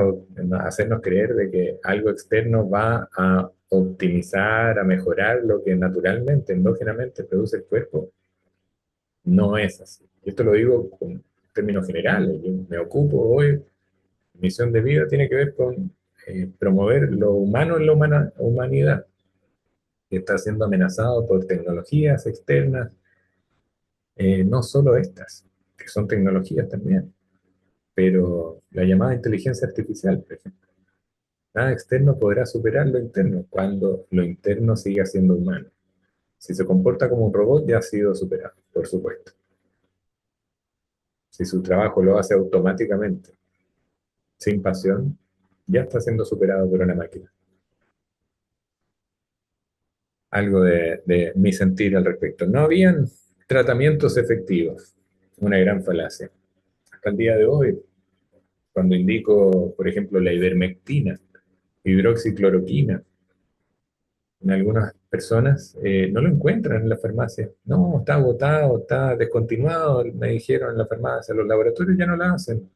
hacernos creer de que algo externo va a optimizar, a mejorar lo que naturalmente, endógenamente produce el cuerpo, no es así. Y esto lo digo con términos generales. Yo me ocupo hoy, mi misión de vida tiene que ver con promover lo humano en la humanidad, que está siendo amenazado por tecnologías externas, no solo estas, que son tecnologías también, pero la llamada inteligencia artificial, por ejemplo. Nada externo podrá superar lo interno cuando lo interno siga siendo humano. Si se comporta como un robot, ya ha sido superado, por supuesto. Si su trabajo lo hace automáticamente, sin pasión, ya está siendo superado por una máquina. Algo de mi sentir al respecto. No habían tratamientos efectivos, una gran falacia. Hasta el día de hoy, cuando indico, por ejemplo, la ivermectina, hidroxicloroquina, en algunas personas no lo encuentran en la farmacia. No, está agotado, está descontinuado, me dijeron en la farmacia. Los laboratorios ya no lo hacen.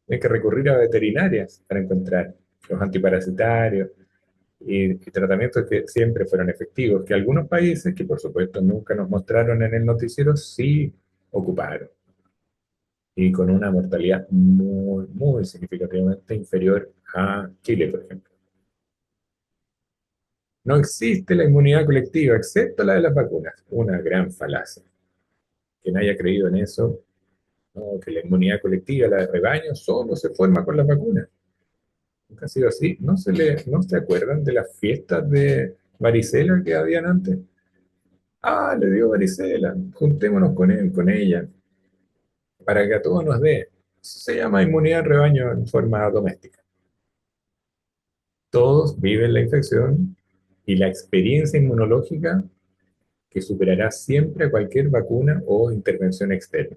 Hay que recurrir a veterinarias para encontrar los antiparasitarios y tratamientos que siempre fueron efectivos, que algunos países, que por supuesto nunca nos mostraron en el noticiero, sí ocuparon. Y con una mortalidad muy, muy significativamente inferior a Chile, por ejemplo. No existe la inmunidad colectiva, excepto la de las vacunas. Una gran falacia. Quien haya creído en eso, no, que la inmunidad colectiva, la de rebaño, solo se forma con las vacunas. Nunca ha sido así. ¿No se acuerdan de las fiestas de varicela que habían antes? Ah, le dio varicela, juntémonos con él, con ella, para que a todos nos dé. Se llama inmunidad de rebaño en forma doméstica. Todos viven la infección y la experiencia inmunológica que superará siempre a cualquier vacuna o intervención externa.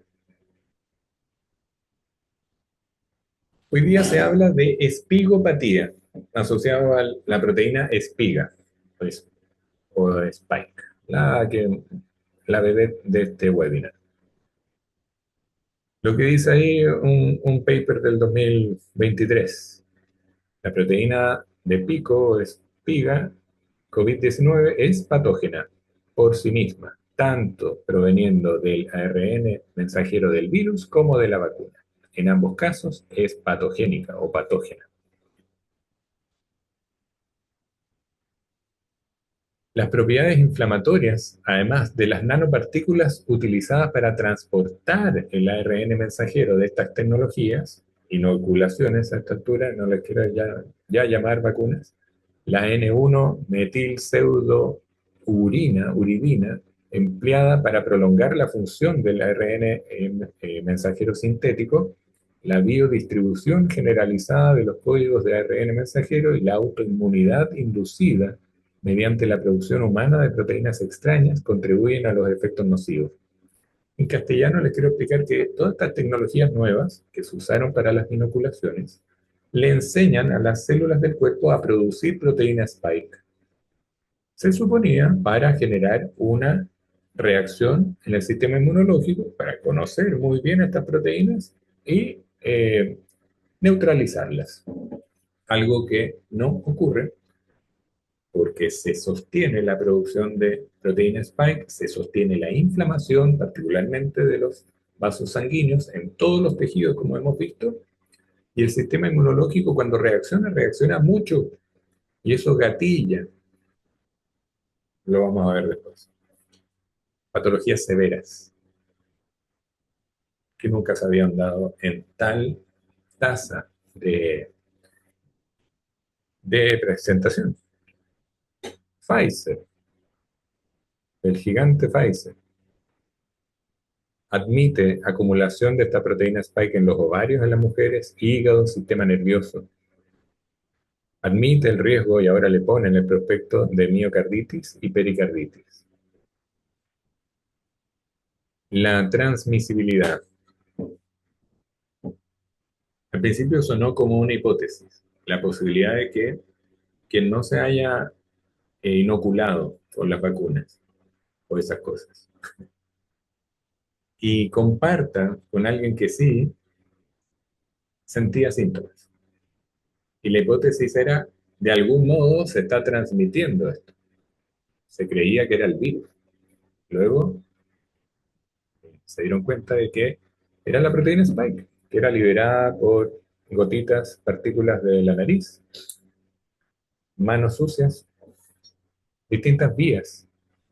Hoy día se habla de espigopatía, asociado a la proteína espiga, pues, o spike, la bebé de este webinar. Lo que dice ahí un paper del 2023, la proteína de pico o espiga COVID-19 es patógena por sí misma, tanto proveniendo del ARN mensajero del virus como de la vacuna. En ambos casos es patogénica o patógena. Las propiedades inflamatorias, además de las nanopartículas utilizadas para transportar el ARN mensajero de estas tecnologías, inoculaciones a esta altura, no les quiero ya llamar vacunas, la N1-metilpseudouridina, empleada para prolongar la función del ARN mensajero sintético, la biodistribución generalizada de los códigos de ARN mensajero y la autoinmunidad inducida mediante la producción humana de proteínas extrañas, contribuyen a los efectos nocivos. En castellano les quiero explicar que todas estas tecnologías nuevas que se usaron para las inoculaciones le enseñan a las células del cuerpo a producir proteína spike. Se suponía para generar una reacción en el sistema inmunológico, para conocer muy bien estas proteínas y neutralizarlas. Algo que no ocurre porque se sostiene la producción de proteína spike, se sostiene la inflamación, particularmente de los vasos sanguíneos, en todos los tejidos, como hemos visto, y el sistema inmunológico cuando reacciona mucho, y eso gatilla. Lo vamos a ver después. Patologías severas, que nunca se habían dado en tal tasa de presentación. Pfizer, el gigante Pfizer, admite acumulación de esta proteína spike en los ovarios de las mujeres, hígado, sistema nervioso. Admite el riesgo, y ahora le pone en el prospecto, de miocarditis y pericarditis. La transmisibilidad. Al principio sonó como una hipótesis. la posibilidad de que quien no se haya inoculado con las vacunas o esas cosas y comparta con alguien que sí sentía síntomas. Y la hipótesis era, de algún modo se está transmitiendo esto. Se creía que era el virus. Luego se dieron cuenta de que era la proteína Spike, que era liberada por gotitas, partículas de la nariz, manos sucias, distintas vías,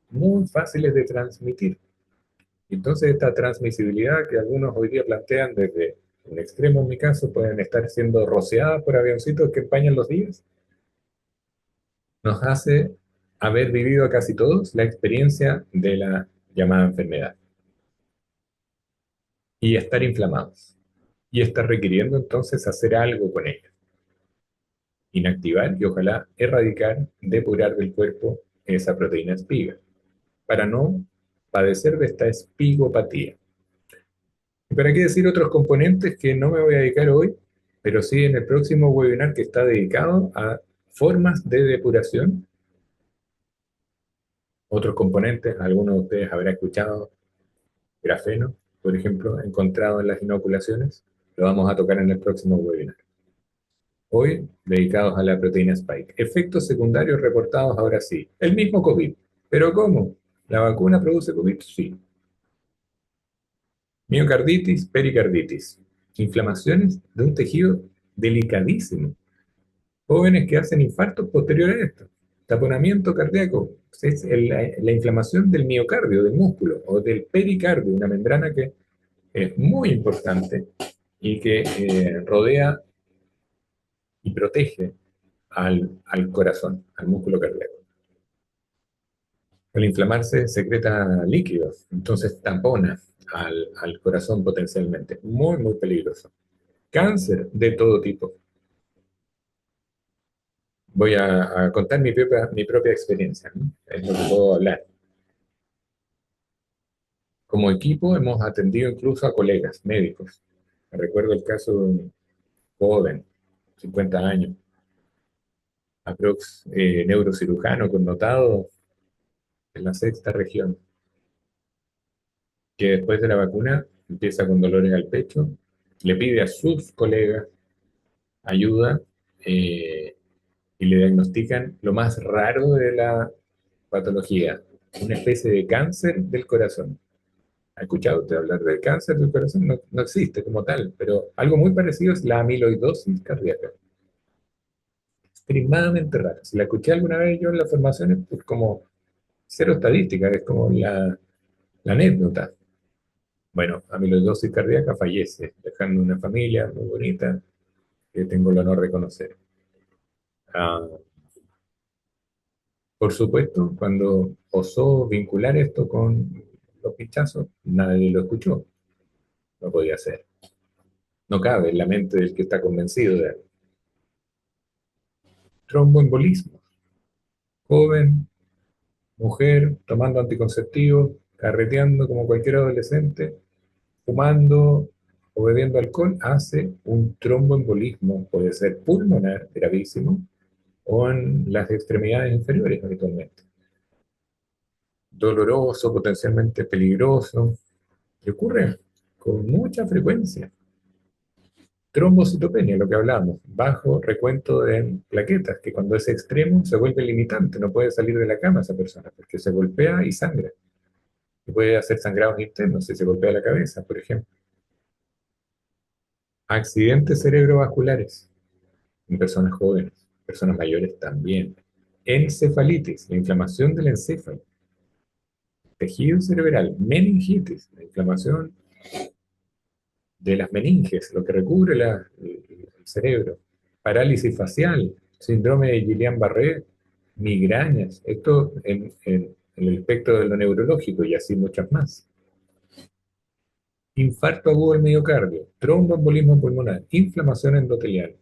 muy fáciles de transmitir. Entonces esta transmisibilidad que algunos hoy día plantean desde un extremo, en mi caso, pueden estar siendo rociadas por avioncitos que empañan los días, nos hace haber vivido a casi todos la experiencia de la llamada enfermedad y estar inflamados y estar requiriendo entonces hacer algo con ella, inactivar y ojalá erradicar, depurar del cuerpo esa proteína espiga para no padecer de esta espigopatía. ¿Y para qué decir otros componentes que no me voy a dedicar hoy, pero sí en el próximo webinar que está dedicado a formas de depuración? Otros componentes, algunos de ustedes habrán escuchado, grafeno, por ejemplo, encontrado en las inoculaciones, lo vamos a tocar en el próximo webinar. Hoy, dedicados a la proteína Spike. Efectos secundarios reportados ahora sí. El mismo COVID. ¿Pero cómo? ¿La vacuna produce COVID? Sí. Miocarditis, pericarditis. Inflamaciones de un tejido delicadísimo. Jóvenes que hacen infartos posteriores a esto. Taponamiento cardíaco. Es la inflamación del miocardio, del músculo, o del pericardio, una membrana que es muy importante y que rodea y protege al corazón, al músculo cardíaco. Al inflamarse secreta líquidos, entonces tampona al corazón potencialmente. Muy, muy peligroso. Cáncer de todo tipo. Voy a contar mi propia experiencia, ¿no? Es lo que puedo hablar. Como equipo hemos atendido incluso a colegas médicos. Recuerdo el caso de un joven, 50 años, aprox neurocirujano connotado en la sexta región, que después de la vacuna empieza con dolores al pecho, le pide a sus colegas ayuda eh, y le diagnostican lo más raro de la patología, una especie de cáncer del corazón. ¿Ha escuchado usted hablar del cáncer del corazón? No, no existe como tal, pero algo muy parecido es la amiloidosis cardíaca. Extremadamente rara. Si la escuché alguna vez yo en las formaciones, pues como cero estadística, es como la anécdota. Bueno, amiloidosis cardíaca fallece, dejando una familia muy bonita que tengo el honor de conocer. Ah, por supuesto, cuando osó vincular esto con los pinchazos, nadie lo escuchó. No podía ser. No cabe en la mente del que está convencido de algo. Tromboembolismo. Joven, mujer, tomando anticonceptivos, carreteando como cualquier adolescente, fumando o bebiendo alcohol, hace un tromboembolismo. Puede ser pulmonar, gravísimo, o en las extremidades inferiores habitualmente. Doloroso, potencialmente peligroso, y ocurre con mucha frecuencia. Trombocitopenia, lo que hablamos, bajo recuento de plaquetas, que cuando es extremo se vuelve limitante, no puede salir de la cama esa persona, porque se golpea y sangra. Y puede hacer sangrados internos si se golpea la cabeza, por ejemplo. Accidentes cerebrovasculares en personas jóvenes, personas mayores también. Encefalitis, la inflamación del encéfalo. Tejido cerebral, meningitis, la inflamación de las meninges, lo que recubre el cerebro, parálisis facial, síndrome de Guillain-Barré, migrañas, esto en el espectro de lo neurológico y así muchas más. Infarto agudo del miocardio, tromboembolismo pulmonar, inflamación endotelial,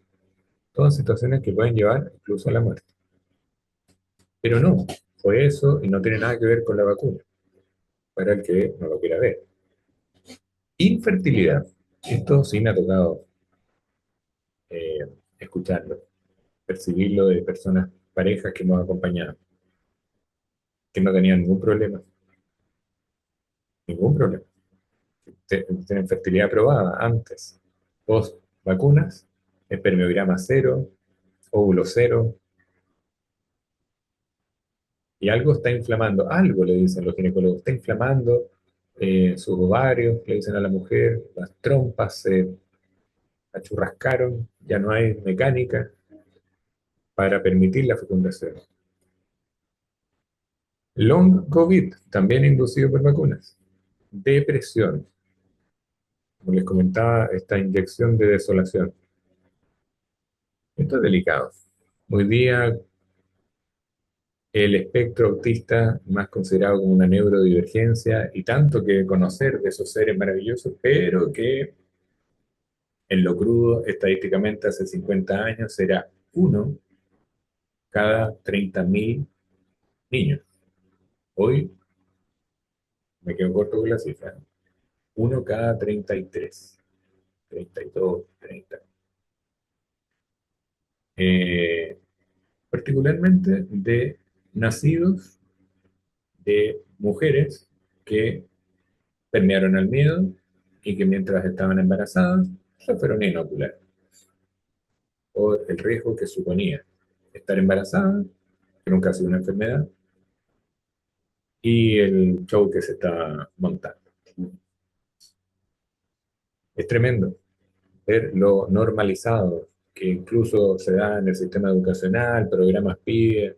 todas situaciones que pueden llevar incluso a la muerte. Pero no, fue eso y no tiene nada que ver con la vacuna, para el que no lo quiera ver. Infertilidad, esto sí me ha tocado escucharlo. percibirlo de personas, parejas que hemos acompañado, que no tenían ningún problema. Tienen fertilidad probada antes, post vacunas, espermiograma cero, óvulo cero, y algo está inflamando, algo le dicen los ginecólogos, está inflamando sus ovarios, le dicen a la mujer, las trompas se achurrascaron, ya no hay mecánica para permitir la fecundación. Long COVID, también inducido por vacunas. Depresión, como les comentaba, esta inyección de desolación. Esto es delicado. Hoy día el espectro autista, más considerado como una neurodivergencia, y tanto que conocer de esos seres maravillosos, pero que en lo crudo, estadísticamente hace 50 años, era uno cada 30.000 niños. Hoy me quedo corto con la cifra. Uno cada 33, 32, 30. Particularmente de nacidos de mujeres que permearon al miedo y que mientras estaban embarazadas se fueron a inocular por el riesgo que suponía estar embarazada, que nunca ha sido una enfermedad, y el show que se estaba montando. Es tremendo ver lo normalizado que incluso se da en el sistema educacional, programas PIDE.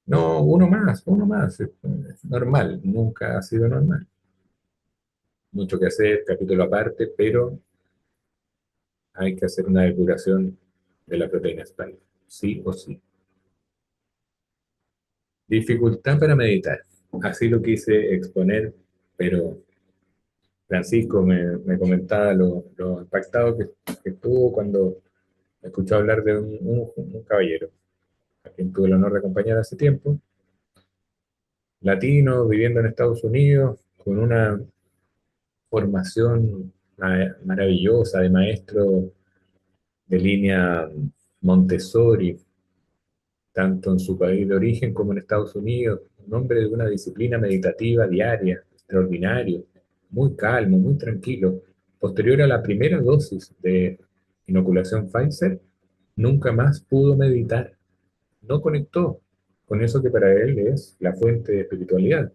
No, uno más, es normal, nunca ha sido normal. Mucho que hacer, capítulo aparte, pero hay que hacer una depuración de la proteína spike, sí o sí. Dificultad para meditar, así lo quise exponer, pero Francisco me comentaba lo impactado que estuvo cuando escuchó hablar de un caballero, a quien tuve el honor de acompañar hace tiempo, latino, viviendo en Estados Unidos, con una formación maravillosa de maestro de línea Montessori, tanto en su país de origen como en Estados Unidos, un hombre de una disciplina meditativa diaria, extraordinario, muy calmo, muy tranquilo. Posterior a la primera dosis de inoculación Pfizer, nunca más pudo meditar, no conectó con eso que para él es la fuente de espiritualidad,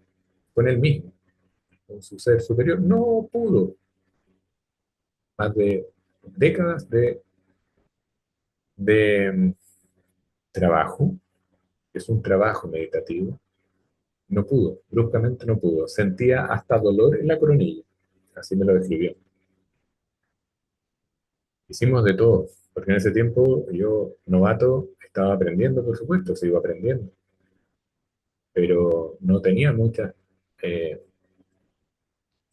con él mismo, con su ser superior, no pudo. Más de décadas de trabajo, es un trabajo meditativo, no pudo, bruscamente no pudo. Sentía hasta dolor en la coronilla, así me lo describió. Hicimos de todo, porque en ese tiempo yo, novato, estaba aprendiendo, por supuesto, sigo aprendiendo, pero no tenía muchos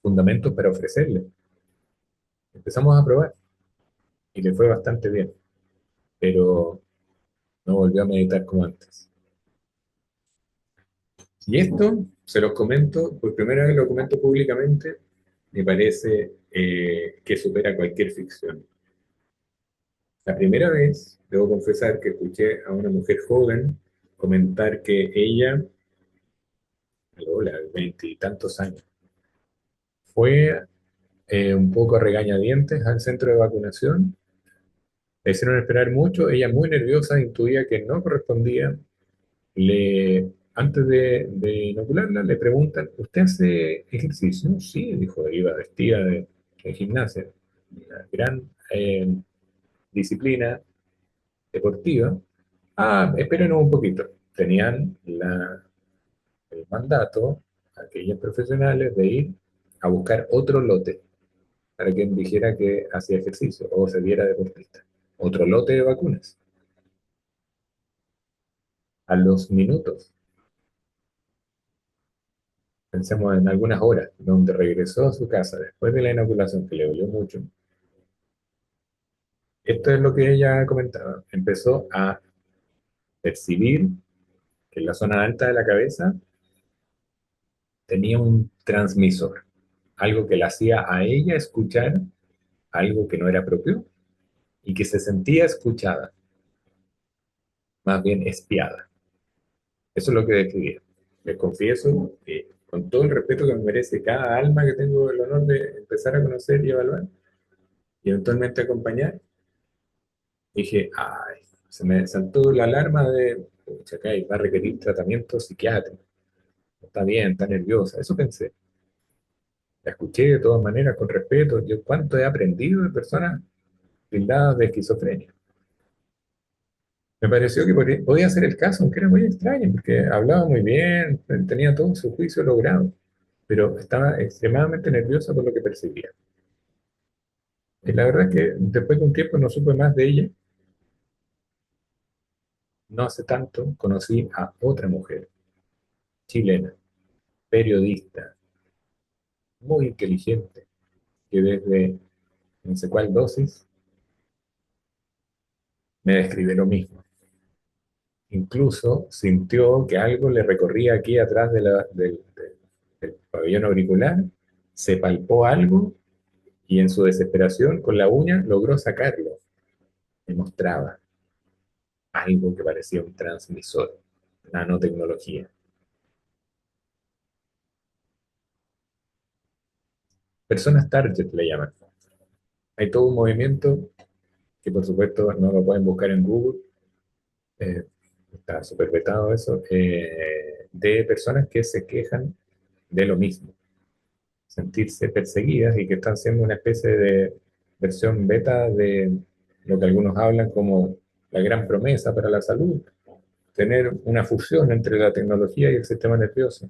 fundamentos para ofrecerle. Empezamos a probar y le fue bastante bien, pero no volvió a meditar como antes. Y esto se los comento, por primera vez lo comento públicamente, me parece que supera cualquier ficción. La primera vez, debo confesar que escuché a una mujer joven comentar que ella, a la veintitantos años, fue un poco a regañadientes al centro de vacunación, le hicieron esperar mucho, ella muy nerviosa intuía que no correspondía, antes de inocularla le preguntan, ¿usted hace ejercicio? Sí, dijo, iba vestida de gimnasia, una gran disciplina deportiva. Ah, espérenos un poquito. Tenían el mandato, aquellos profesionales, de ir a buscar otro lote para quien dijera que hacía ejercicio o se viera deportista. Otro lote de vacunas. A los minutos, pensemos en algunas horas, donde regresó a su casa después de la inoculación, que le dolió mucho. Esto es lo que ella comentaba. Empezó a percibir que en la zona alta de la cabeza tenía un transmisor, algo que le hacía a ella escuchar algo que no era propio y que se sentía escuchada. más bien espiada. Eso es lo que describía. Les confieso que con todo el respeto que me merece cada alma que tengo el honor de empezar a conocer y evaluar y eventualmente acompañar, dije, ay, se me saltó la alarma de, pucha, acá va a requerir tratamiento psiquiátrico. Está bien, está nerviosa. Eso pensé. La escuché de todas maneras con respeto. Yo cuánto he aprendido de personas tildadas de esquizofrenia. Me pareció que podía ser el caso, aunque era muy extraño, porque hablaba muy bien, tenía todo su juicio logrado, pero estaba extremadamente nerviosa por lo que percibía. Y la verdad es que después de un tiempo no supe más de ella. No hace tanto conocí a otra mujer, chilena, periodista, muy inteligente, que desde no sé cuál dosis me describe lo mismo. Incluso sintió que algo le recorría aquí atrás del pabellón auricular, se palpó algo y en su desesperación con la uña logró sacarlo. Me mostraba algo que parecía un transmisor, nanotecnología. Personas target le llaman. Hay todo un movimiento que por supuesto no lo pueden buscar en Google, eh, está súper vetado eso, de personas que se quejan de lo mismo, sentirse perseguidas y que están siendo una especie de versión beta de lo que algunos hablan como la gran promesa para la salud, tener una fusión entre la tecnología y el sistema nervioso,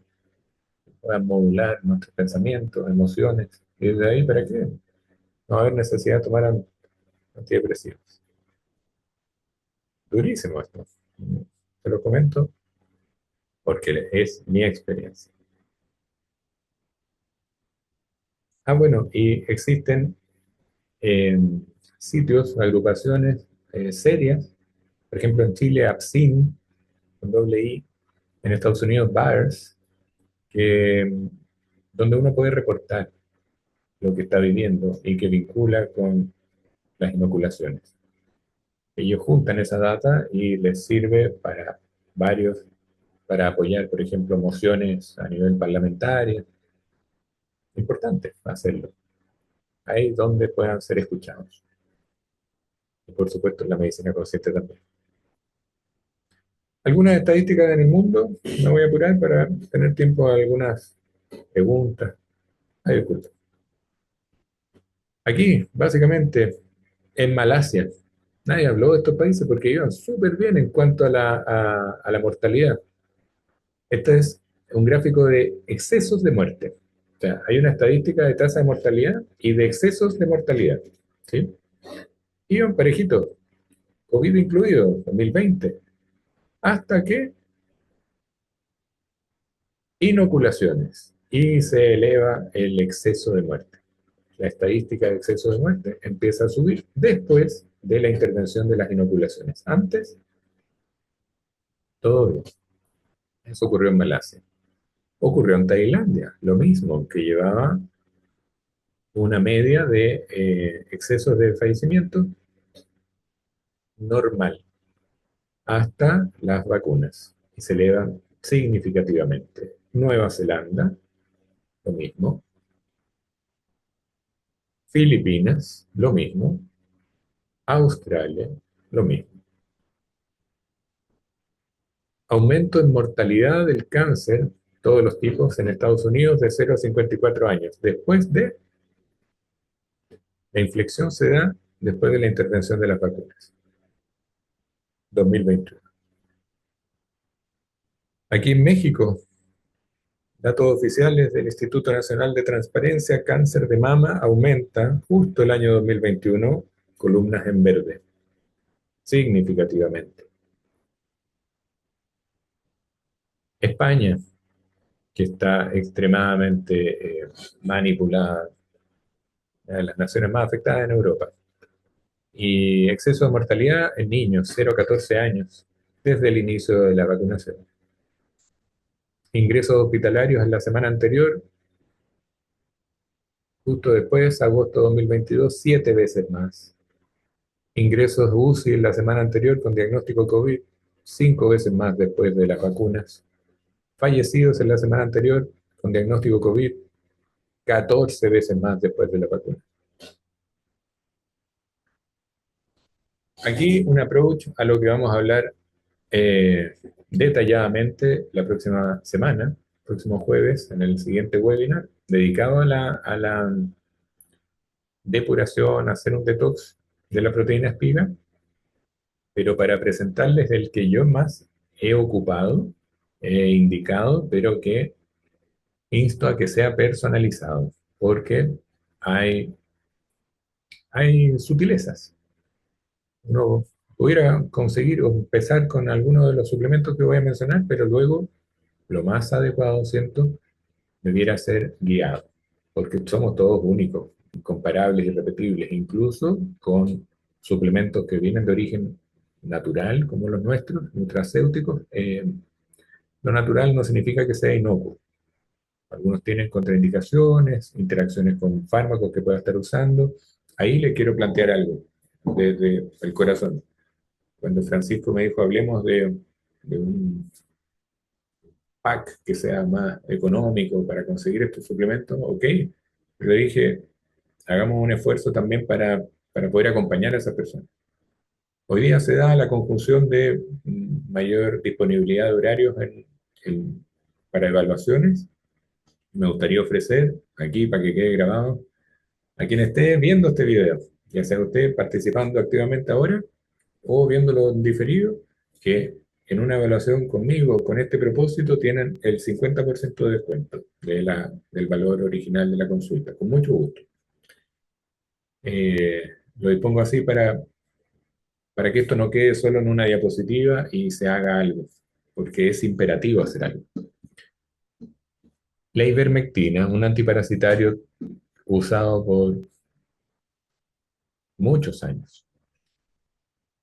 puedan modular nuestros pensamientos, emociones, y de ahí para qué no va a haber necesidad de tomar antidepresivos. Durísimo esto. Te lo comento porque es mi experiencia. Ah, bueno, y existen eh, sitios, agrupaciones serias, por ejemplo en Chile, APSIN, con doble I, en Estados Unidos, BAERS, que, donde uno puede reportar lo que está viviendo y que vincula con las inoculaciones. Ellos juntan esa data y les sirve para varios, para apoyar, por ejemplo, mociones a nivel parlamentario. Importante hacerlo. Ahí donde puedan ser escuchados. Y por supuesto la medicina consciente también. Algunas estadísticas en el mundo, me voy a apurar para tener tiempo a algunas preguntas. Ay, disculpa. Aquí, básicamente, en Malasia, nadie habló de estos países porque iban súper bien en cuanto a a la mortalidad. Este es un gráfico de excesos de muerte. O sea, hay una estadística de tasa de mortalidad y de excesos de mortalidad. ¿Sí? Iban parejitos, COVID incluido, 2020, hasta que inoculaciones y se eleva el exceso de muerte. La estadística de exceso de muerte empieza a subir después de la intervención de las inoculaciones. Antes, todo bien. Eso ocurrió en Malasia. Ocurrió en Tailandia, lo mismo, que llevaba una media de excesos de fallecimiento normal hasta las vacunas y se elevan significativamente. Nueva Zelanda, lo mismo. Filipinas, lo mismo. Australia, lo mismo. Aumento en mortalidad del cáncer, todos los tipos en Estados Unidos de 0 a 54 años. Después de la inflexión se da después de la intervención de las vacunas. 2021. Aquí en México, datos oficiales del Instituto Nacional de Transparencia, cáncer de mama aumenta justo el año 2021, columnas en verde, significativamente. España, que está extremadamente manipulada, una de las naciones más afectadas en Europa. Y exceso de mortalidad en niños, 0 a 14 años, desde el inicio de la vacunación. Ingresos hospitalarios en la semana anterior, justo después, agosto 2022, 7 veces más. Ingresos UCI en la semana anterior con diagnóstico COVID, 5 veces más después de las vacunas. Fallecidos en la semana anterior con diagnóstico COVID, 14 veces más después de la vacuna. Aquí un approach a lo que vamos a hablar detalladamente la próxima semana, próximo jueves, en el siguiente webinar, dedicado a la depuración, a hacer un detox de la proteína espiga, pero para presentarles el que yo más he ocupado, he indicado, pero que insto a que sea personalizado, porque hay, hay sutilezas. Uno pudiera conseguir o empezar con alguno de los suplementos que voy a mencionar, pero luego lo más adecuado, siento, debiera ser guiado, porque somos todos únicos, comparables, irrepetibles, incluso con suplementos que vienen de origen natural, como los nuestros, nutracéuticos. Lo natural no significa que sea inocuo. Algunos tienen contraindicaciones, interacciones con fármacos que pueda estar usando. Ahí le quiero plantear algo desde el corazón. Cuando Francisco me dijo, hablemos de un pack que sea más económico para conseguir estos suplementos, ok. Pero le dije, hagamos un esfuerzo también para poder acompañar a esa persona. Hoy día se da la conjunción de mayor disponibilidad de horarios para evaluaciones. Me gustaría ofrecer aquí, para que quede grabado, a quien esté viendo este video, ya sea usted participando activamente ahora o viéndolo en diferido, que en una evaluación conmigo con este propósito tienen el 50% de descuento del valor original de la consulta, con mucho gusto. Lo dispongo así para que esto no quede solo en una diapositiva y se haga algo, porque es imperativo hacer algo. La ivermectina, un antiparasitario usado por muchos años,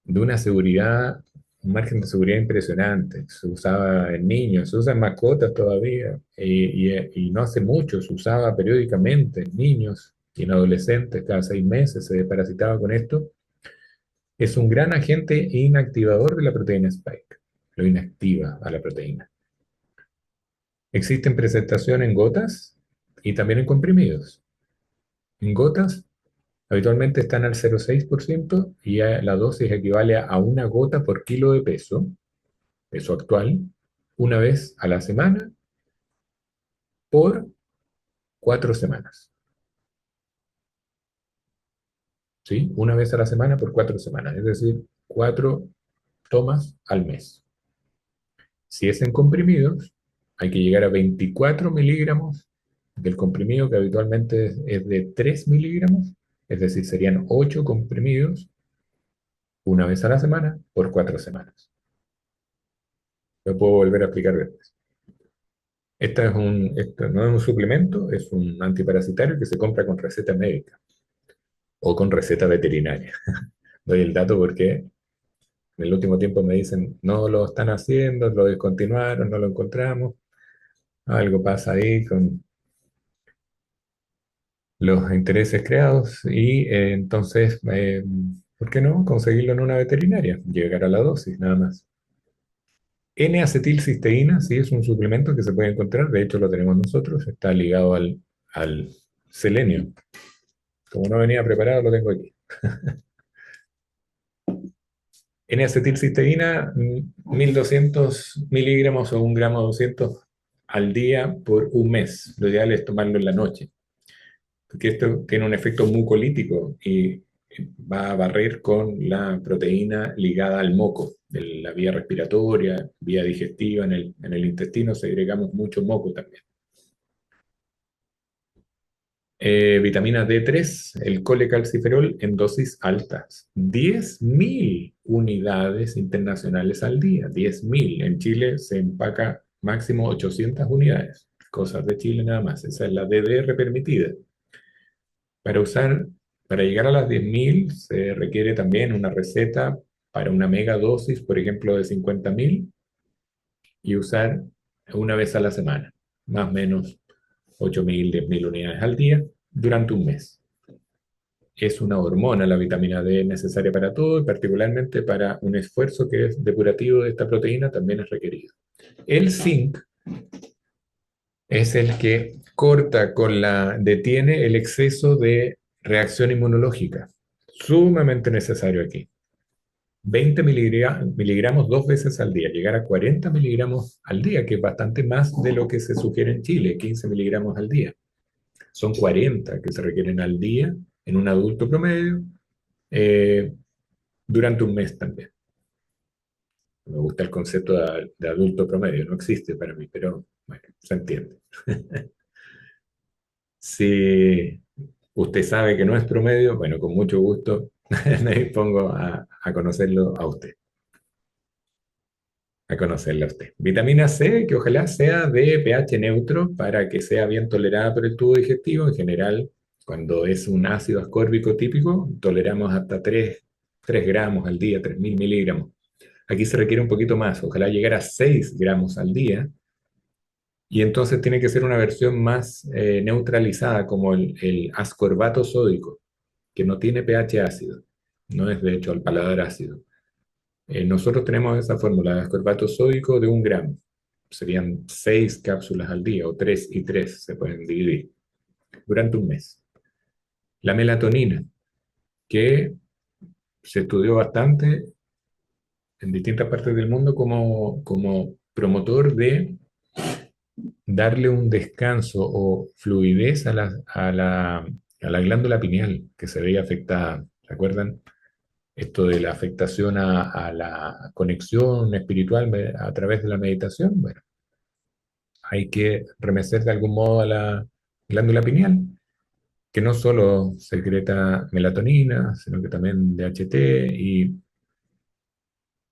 de una seguridad, un margen de seguridad impresionante. Se usaba en niños, se usa en mascotas todavía, y no hace mucho, se usaba periódicamente en niños y en adolescentes, cada 6 meses se desparasitaba con esto. Es un gran agente inactivador de la proteína Spike, lo inactiva a la proteína. Existen presentación en gotas y también en comprimidos. En gotas habitualmente están al 0,6% y la dosis equivale a una gota por kilo de peso actual, una vez a la semana por 4 semanas. ¿Sí? Una vez a la semana por 4 semanas, es decir, 4 tomas al mes. Si es en comprimidos, hay que llegar a 24 miligramos del comprimido, que habitualmente es de 3 miligramos, es decir, serían 8 comprimidos una vez a la semana por 4 semanas. Lo puedo volver a explicar después. Esto no es un suplemento, es un antiparasitario que se compra con receta médica o con receta veterinaria. Doy el dato porque en el último tiempo me dicen, no lo están haciendo, lo descontinuaron, no lo encontramos. Algo pasa ahí con los intereses creados y entonces, ¿por qué no conseguirlo en una veterinaria? Llegar a la dosis, nada más. N-acetilcisteína, sí, es un suplemento que se puede encontrar, de hecho lo tenemos nosotros, está ligado al selenio. Como no venía preparado, lo tengo aquí. N-acetilcisteína, 1200 miligramos o 1 gramo 200 al día por un mes. Lo ideal es tomarlo en la noche, porque esto tiene un efecto mucolítico y va a barrer con la proteína ligada al moco, de la vía respiratoria, vía digestiva, en el intestino segregamos mucho moco también. Vitamina D3, el colecalciferol en dosis altas. 10.000 unidades internacionales al día. 10.000. En Chile se empaca máximo 800 unidades. Cosas de Chile nada más. Esa es la DDR permitida. Para usar, para llegar a las 10.000 se requiere también una receta para una megadosis, por ejemplo, de 50.000 y usar una vez a la semana. Más o menos 8.000, 10.000 unidades al día durante un mes. es una hormona, la vitamina D, necesaria para todo y particularmente para un esfuerzo que es depurativo de esta proteína también es requerido. El zinc es el que detiene el exceso de reacción inmunológica, sumamente necesario aquí. 20 miligramos 2 veces al día, llegar a 40 miligramos al día, que es bastante más de lo que se sugiere en Chile, 15 miligramos al día. Son 40 que se requieren al día en un adulto promedio, eh, durante un mes también. Me gusta el concepto de adulto promedio, no existe para mí, pero bueno, se entiende. Si usted sabe que no es promedio, bueno, con mucho gusto me dispongo a conocerlo a usted, a conocerla a usted. Vitamina C, que ojalá sea de pH neutro para que sea bien tolerada por el tubo digestivo. En general, cuando es un ácido ascórbico típico, toleramos hasta 3 gramos al día, 3.000 miligramos. Aquí se requiere un poquito más, ojalá llegar a 6 gramos al día. Y entonces tiene que ser una versión más neutralizada, como el ascorbato sódico, que no tiene pH ácido, no es de hecho al paladar ácido. Nosotros tenemos esa fórmula de ascorbato sódico de 1 gramo. Serían 6 cápsulas al día, o 3 y 3 se pueden dividir, durante un mes. La melatonina, que se estudió bastante en distintas partes del mundo como promotor de darle un descanso o fluidez a la glándula pineal que se veía afectada. ¿Se acuerdan? Esto de la afectación a la conexión espiritual a través de la meditación. Bueno, hay que remecer de algún modo a la glándula pineal, que no solo secreta melatonina, sino que también DHT y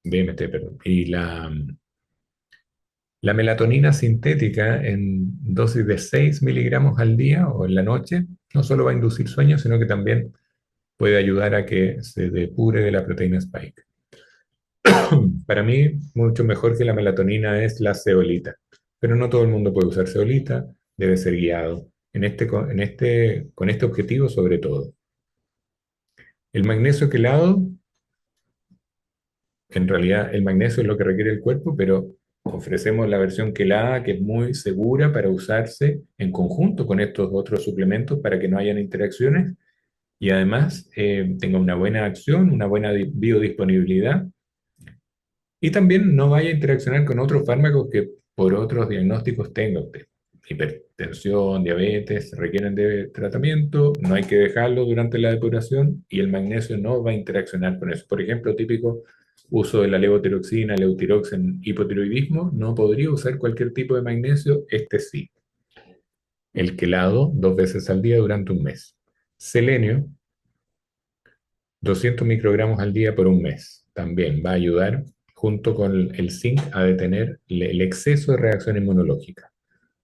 DMT, perdón, y la melatonina sintética en dosis de 6 miligramos al día o en la noche no solo va a inducir sueño, sino que también puede ayudar a que se depure de la proteína spike. Para mí, mucho mejor que la melatonina es la zeolita, pero no todo el mundo puede usar zeolita, debe ser guiado con este objetivo sobre todo. El magnesio quelado, en realidad el magnesio es lo que requiere el cuerpo, pero ofrecemos la versión quelada que es muy segura para usarse en conjunto con estos otros suplementos para que no hayan interacciones y además tenga una buena acción, una buena biodisponibilidad y también no vaya a interaccionar con otros fármacos que por otros diagnósticos tenga usted. Hipertensión, diabetes, requieren de tratamiento, no hay que dejarlo durante la depuración y el magnesio no va a interaccionar con eso. Por ejemplo, típico uso de la levotiroxina, leutirox en hipotiroidismo, no podría usar cualquier tipo de magnesio, este sí. El quelado 2 veces al día durante un mes. Selenio, 200 microgramos al día por un mes. También va a ayudar junto con el zinc a detener el exceso de reacción inmunológica.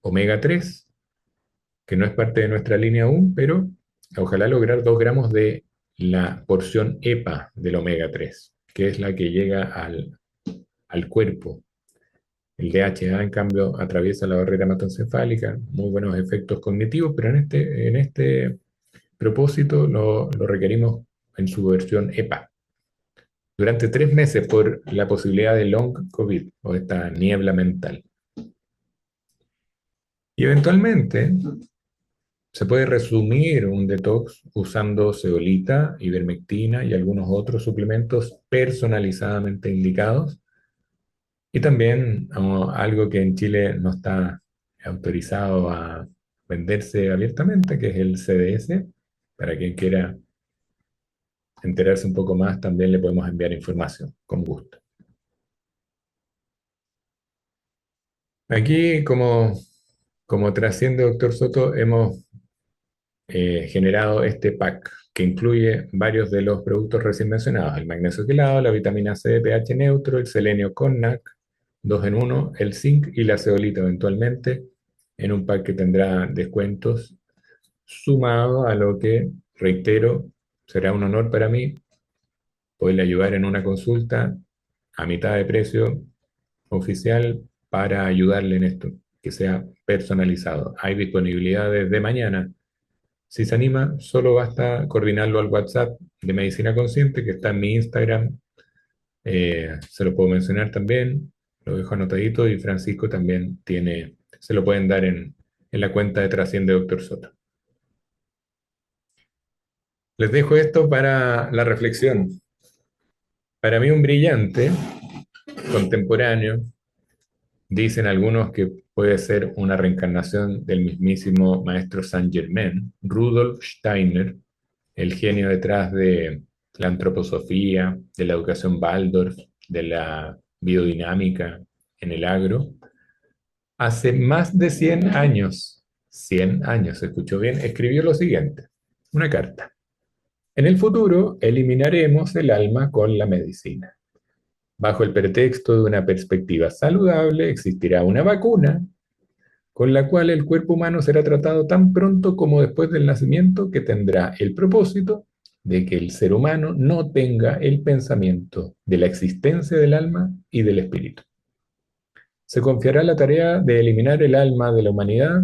Omega 3, que no es parte de nuestra línea aún, pero ojalá lograr 2 gramos de la porción EPA del omega 3, que es la que llega al cuerpo. El DHA, en cambio, atraviesa la barrera hematoencefálica, muy buenos efectos cognitivos, pero en este propósito lo requerimos en su versión EPA. Durante 3 meses por la posibilidad de long COVID o esta niebla mental. Y eventualmente se puede resumir un detox usando zeolita, ivermectina y algunos otros suplementos personalizadamente indicados. Y también algo que en Chile no está autorizado a venderse abiertamente, que es el CDS. Para quien quiera enterarse un poco más, también le podemos enviar información, con gusto. Aquí, como trasciende Doctor Soto, hemos generado este pack que incluye varios de los productos recién mencionados, el magnesio quelado, la vitamina C de pH neutro, el selenio con NAC, 2 en 1, el zinc y la zeolita eventualmente, en un pack que tendrá descuentos, sumado a lo que, reitero, será un honor para mí poderle ayudar en una consulta a mitad de precio oficial para ayudarle en esto, que sea personalizado. Hay disponibilidad desde mañana Si se anima, solo basta coordinarlo al WhatsApp de Medicina Consciente, que está en mi Instagram. Se lo puedo mencionar también, lo dejo anotadito, y Francisco también tiene, se lo pueden dar en la cuenta de Trasciende Doctor Soto. Les dejo esto para la reflexión. Para mí un brillante contemporáneo, dicen algunos que puede ser una reencarnación del mismísimo maestro Saint Germain, Rudolf Steiner, el genio detrás de la antroposofía, de la educación Waldorf, de la biodinámica en el agro. Hace más de 100 años, ¿se escuchó bien? Escribió lo siguiente, una carta. En el futuro eliminaremos el alma con la medicina. Bajo el pretexto de una perspectiva saludable, existirá una vacuna con la cual el cuerpo humano será tratado tan pronto como después del nacimiento, que tendrá el propósito de que el ser humano no tenga el pensamiento de la existencia del alma y del espíritu. Se confiará la tarea de eliminar el alma de la humanidad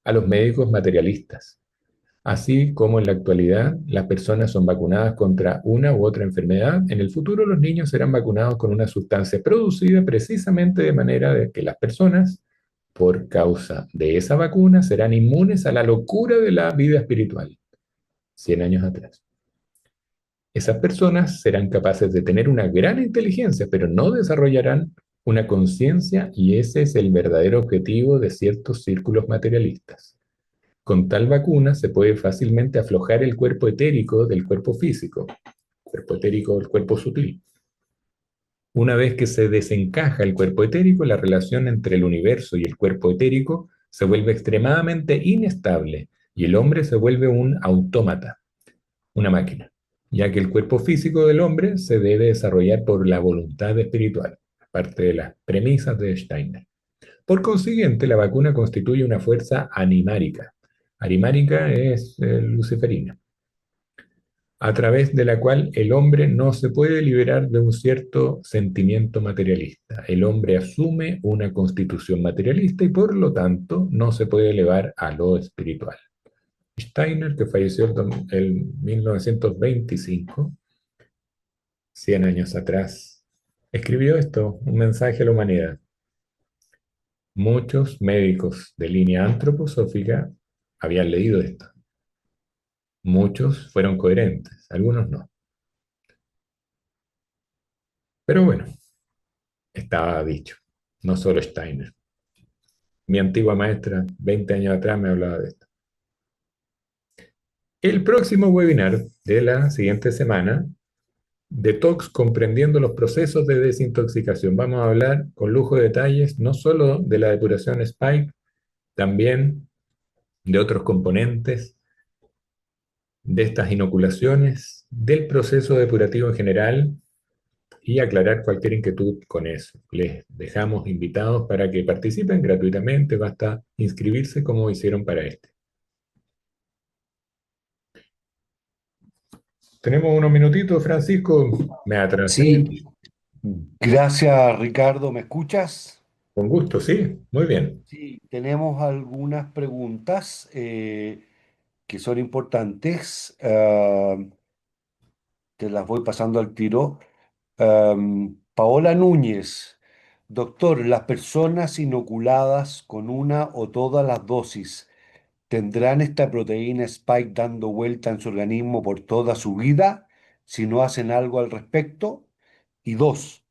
a los médicos materialistas. Así como en la actualidad las personas son vacunadas contra una u otra enfermedad, en el futuro los niños serán vacunados con una sustancia producida precisamente de manera de que las personas, por causa de esa vacuna, serán inmunes a la locura de la vida espiritual. 100 años atrás. Esas personas serán capaces de tener una gran inteligencia, pero no desarrollarán una conciencia, y ese es el verdadero objetivo de ciertos círculos materialistas. Con tal vacuna se puede fácilmente aflojar el cuerpo etérico del cuerpo físico, cuerpo etérico del cuerpo sutil. Una vez que se desencaja el cuerpo etérico, la relación entre el universo y el cuerpo etérico se vuelve extremadamente inestable y el hombre se vuelve un autómata, una máquina, ya que el cuerpo físico del hombre se debe desarrollar por la voluntad espiritual, parte de las premisas de Steiner. Por consiguiente, la vacuna constituye una fuerza animárica. Animárica es luciferina, a través de la cual el hombre no se puede liberar de un cierto sentimiento materialista. El hombre asume una constitución materialista y por lo tanto no se puede elevar a lo espiritual. Steiner, que falleció en 1925, 100 años atrás, escribió esto, un mensaje a la humanidad. Muchos médicos de línea antroposófica habían leído esto. Muchos fueron coherentes, algunos no. Pero bueno, estaba dicho, no solo Steiner. Mi antigua maestra, 20 años atrás, me hablaba de esto. El próximo webinar de la siguiente semana, Detox comprendiendo los procesos de desintoxicación. Vamos a hablar con lujo de detalles, no solo de la depuración Spike, también de otros componentes de estas inoculaciones, del proceso depurativo en general, y aclarar cualquier inquietud con eso. Les dejamos invitados para que participen gratuitamente, basta inscribirse como hicieron para este. Tenemos unos minutitos, Francisco, me atrasé. Sí, gracias Ricardo, ¿me escuchas? Con gusto, sí, muy bien. Sí, tenemos algunas preguntas que son importantes. Te las voy pasando al tiro. Paola Núñez, doctor, ¿las personas inoculadas con una o todas las dosis tendrán esta proteína Spike dando vuelta en su organismo por toda su vida si no hacen algo al respecto? Y dos,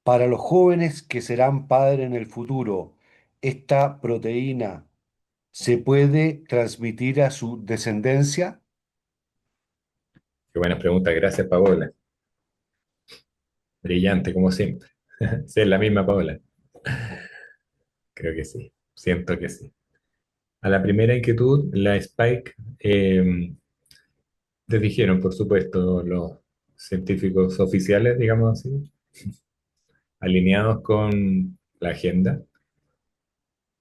para los jóvenes que serán padres en el futuro, ¿esta proteína se puede transmitir a su descendencia? Qué buenas preguntas, gracias, Paola. Brillante, como siempre. Sí, es la misma Paola. Creo que sí, siento que sí. A la primera inquietud, la Spike, les dijeron, por supuesto, los científicos oficiales, digamos así, alineados con la agenda.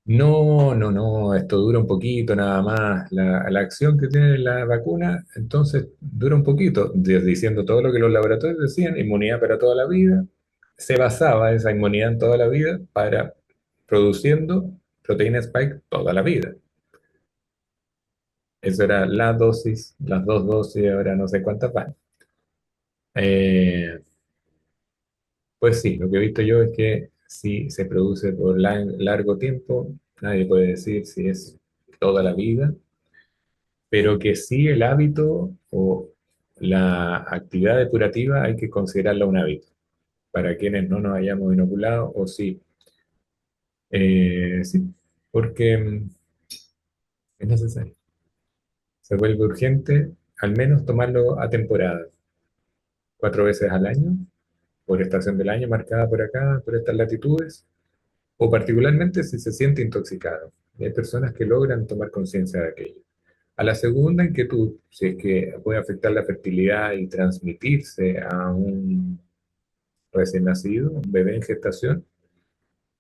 No, no, no, esto dura un poquito nada más. La acción que tiene la vacuna, entonces dura un poquito, diciendo todo lo que los laboratorios decían, inmunidad para toda la vida. Se basaba esa inmunidad en toda la vida para produciendo proteína spike toda la vida. Eso era la dosis, las dos dosis, ahora no sé cuántas van. Eh, pues sí, lo que he visto yo es que si se produce por largo tiempo, nadie puede decir si es toda la vida, pero que sí el hábito o la actividad depurativa hay que considerarla un hábito. Para quienes no nos hayamos inoculado, o sí, sí, porque es necesario. Se vuelve urgente al menos tomarlo a temporada, 4 veces al año, por estación del año marcada por acá, por estas latitudes, o particularmente si se siente intoxicado. Y hay personas que logran tomar conciencia de aquello. A la segunda inquietud, si es que puede afectar la fertilidad y transmitirse a un recién nacido, un bebé en gestación,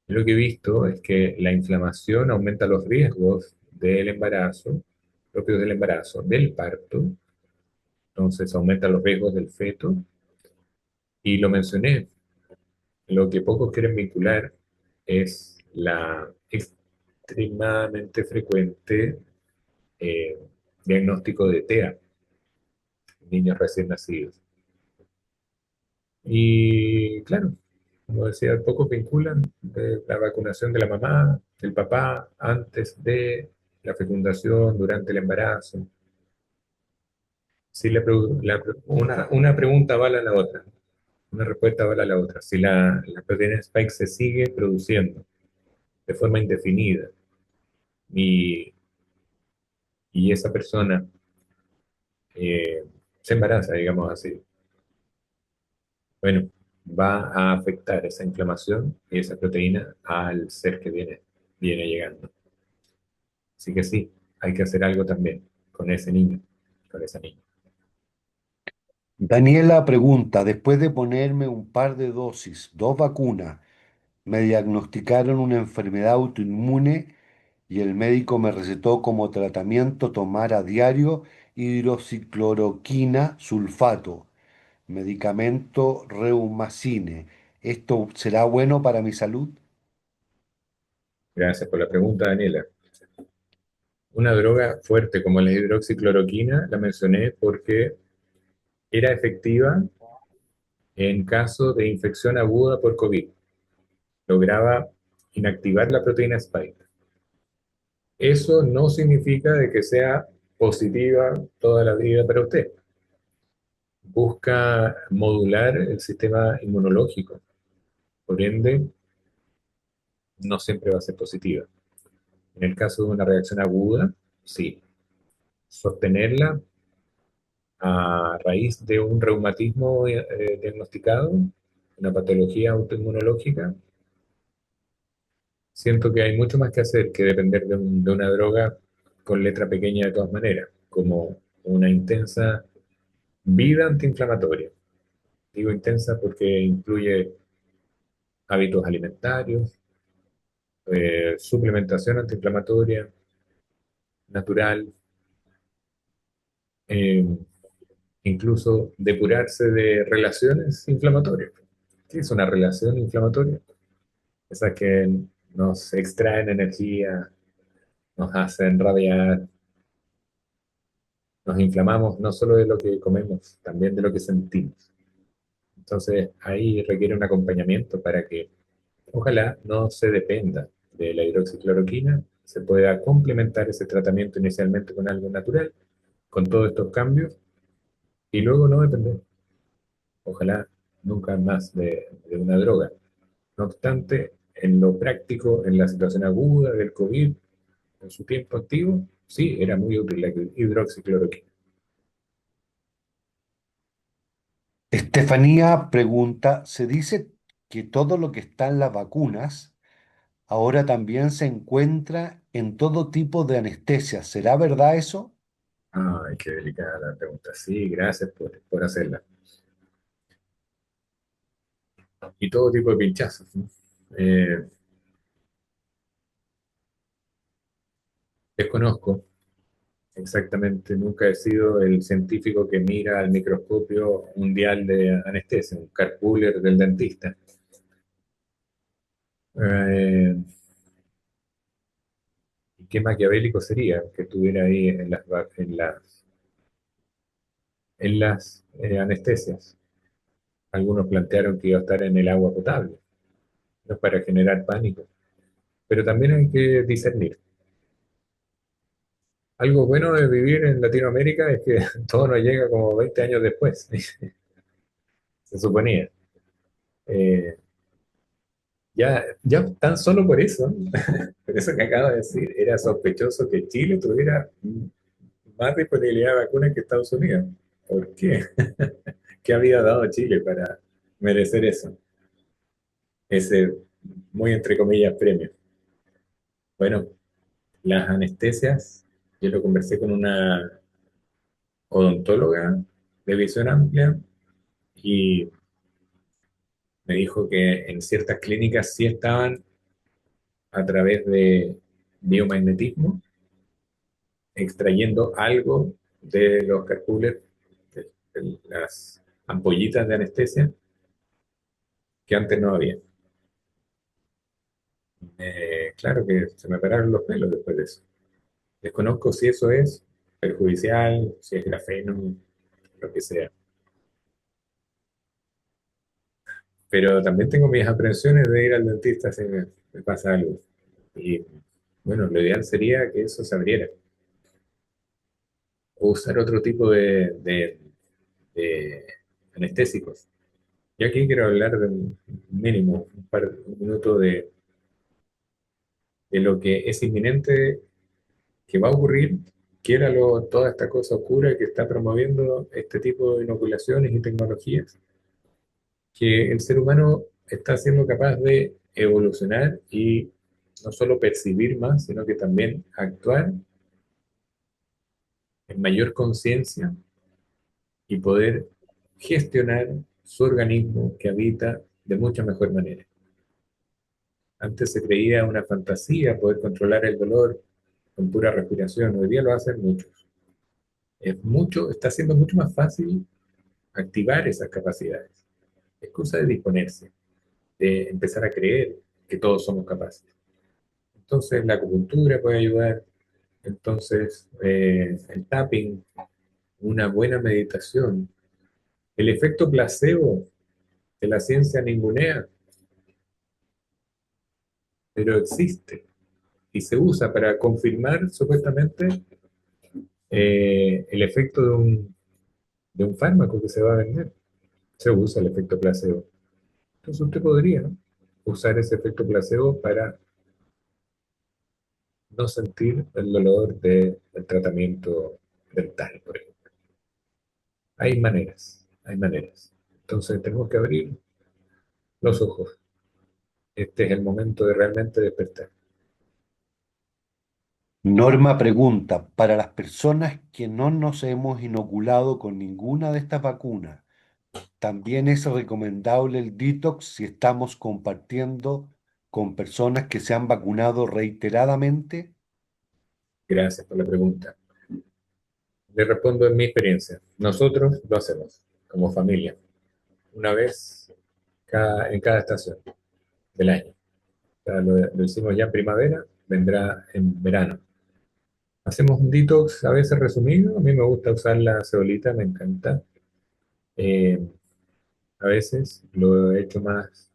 lo que he visto es que la inflamación aumenta los riesgos del embarazo, propios del embarazo, del parto, entonces aumenta los riesgos del feto, y lo mencioné, lo que pocos quieren vincular es la extremadamente frecuente eh, diagnóstico de TEA, niños recién nacidos. Y claro, como decía, pocos vinculan la vacunación de la mamá, del papá, antes de la fecundación, durante el embarazo. Si una pregunta vale a la otra, una respuesta vale a la otra. Si la proteína Spike se sigue produciendo de forma indefinida y, y esa persona eh, se embaraza, digamos así, bueno, va a afectar esa inflamación y esa proteína al ser que viene llegando. Así que sí, hay que hacer algo también con ese niño, con esa niña. Daniela pregunta, después de ponerme un par de dosis, dos vacunas, me diagnosticaron una enfermedad autoinmune y el médico me recetó como tratamiento tomar a diario hidroxicloroquina sulfato, medicamento Reumacine. ¿Esto será bueno para mi salud? Gracias por la pregunta, Daniela. Una droga fuerte como la hidroxicloroquina la mencioné porque era efectiva en caso de infección aguda por COVID. Lograba inactivar la proteína Spike. Eso no significa de que sea positiva toda la vida para usted. Busca modular el sistema inmunológico. Por ende, no siempre va a ser positiva. En el caso de una reacción aguda, sí. Sostenerla a raíz de un reumatismo diagnosticado, una patología autoinmunológica, siento que hay mucho más que hacer que depender de una droga con letra pequeña de todas maneras, como una intensa vida antiinflamatoria. Digo intensa porque incluye hábitos alimentarios, suplementación antiinflamatoria, natural, eh, incluso depurarse de relaciones inflamatorias. ¿Qué es una relación inflamatoria? Esas que nos extraen energía, nos hacen rabiar, nos inflamamos no solo de lo que comemos, también de lo que sentimos. Entonces ahí requiere un acompañamiento para que ojalá no se dependa de la hidroxicloroquina, se pueda complementar ese tratamiento inicialmente con algo natural, con todos estos cambios, y luego no depender, ojalá nunca más de una droga. No obstante, en lo práctico, en la situación aguda del COVID, en su tiempo activo, sí, era muy útil la hidroxicloroquina. Estefanía pregunta, se dice que todo lo que está en las vacunas ahora también se encuentra en todo tipo de anestesia. ¿Será verdad eso? Ay, qué delicada la pregunta. Sí, gracias por hacerla. Y todo tipo de pinchazos, ¿no? Eh, Desconozco exactamente, nunca he sido el científico que mira al microscopio mundial de anestesia, un carpooler del dentista. Eh, qué maquiavélico sería que estuviera ahí en las anestesias. Algunos plantearon que iba a estar en el agua potable, no para generar pánico. Pero también hay que discernir. Algo bueno de vivir en Latinoamérica es que todo nos llega como 20 años después, se suponía. Eh, ya tan solo por eso que acabo de decir, era sospechoso que Chile tuviera más disponibilidad de vacunas que Estados Unidos. ¿Por qué? ¿Qué había dado Chile para merecer eso? Ese, muy entre comillas, premio. Bueno, las anestesias, yo lo conversé con una odontóloga de visión amplia y me dijo que en ciertas clínicas sí estaban a través de biomagnetismo extrayendo algo de los carcoolers, de las ampollitas de anestesia que antes no había. Claro que se me pararon los pelos después de eso. Desconozco si eso es perjudicial, si es grafeno, lo que sea. Pero también tengo mis aprensiones de ir al dentista si me pasa algo. Y bueno, lo ideal sería que eso se abriera. O usar otro tipo de anestésicos. Y aquí quiero hablar de un mínimo, un minuto de lo que es inminente que va a ocurrir, toda esta cosa oscura que está promoviendo este tipo de inoculaciones y tecnologías, que el ser humano está siendo capaz de evolucionar y no solo percibir más, sino que también actuar en mayor conciencia y poder gestionar su organismo que habita de mucha mejor manera. Antes se creía una fantasía poder controlar el dolor con pura respiración, hoy día lo hacen muchos. Está siendo mucho más fácil activar esas capacidades. Es cosa de disponerse, de empezar a creer que todos somos capaces. Entonces la acupuntura puede ayudar, entonces el tapping, una buena meditación, el efecto placebo que la ciencia ningunea, pero existe y se usa para confirmar supuestamente el efecto de un fármaco que se va a vender. Se usa el efecto placebo. Entonces usted podría, ¿no?, usar ese efecto placebo para no sentir el dolor del tratamiento dental, por ejemplo. Hay maneras, hay maneras. Entonces tenemos que abrir los ojos. Este es el momento de realmente despertar. Norma pregunta, para las personas que no nos hemos inoculado con ninguna de estas vacunas, ¿también es recomendable el detox si estamos compartiendo con personas que se han vacunado reiteradamente? Gracias por la pregunta. Le respondo en mi experiencia. Nosotros lo hacemos como familia, una vez en cada estación del año. O sea, lo hicimos ya en primavera, vendrá en verano. Hacemos un detox a veces resumido. A mí me gusta usar la cebolita, me encanta. Eh, a veces lo he hecho más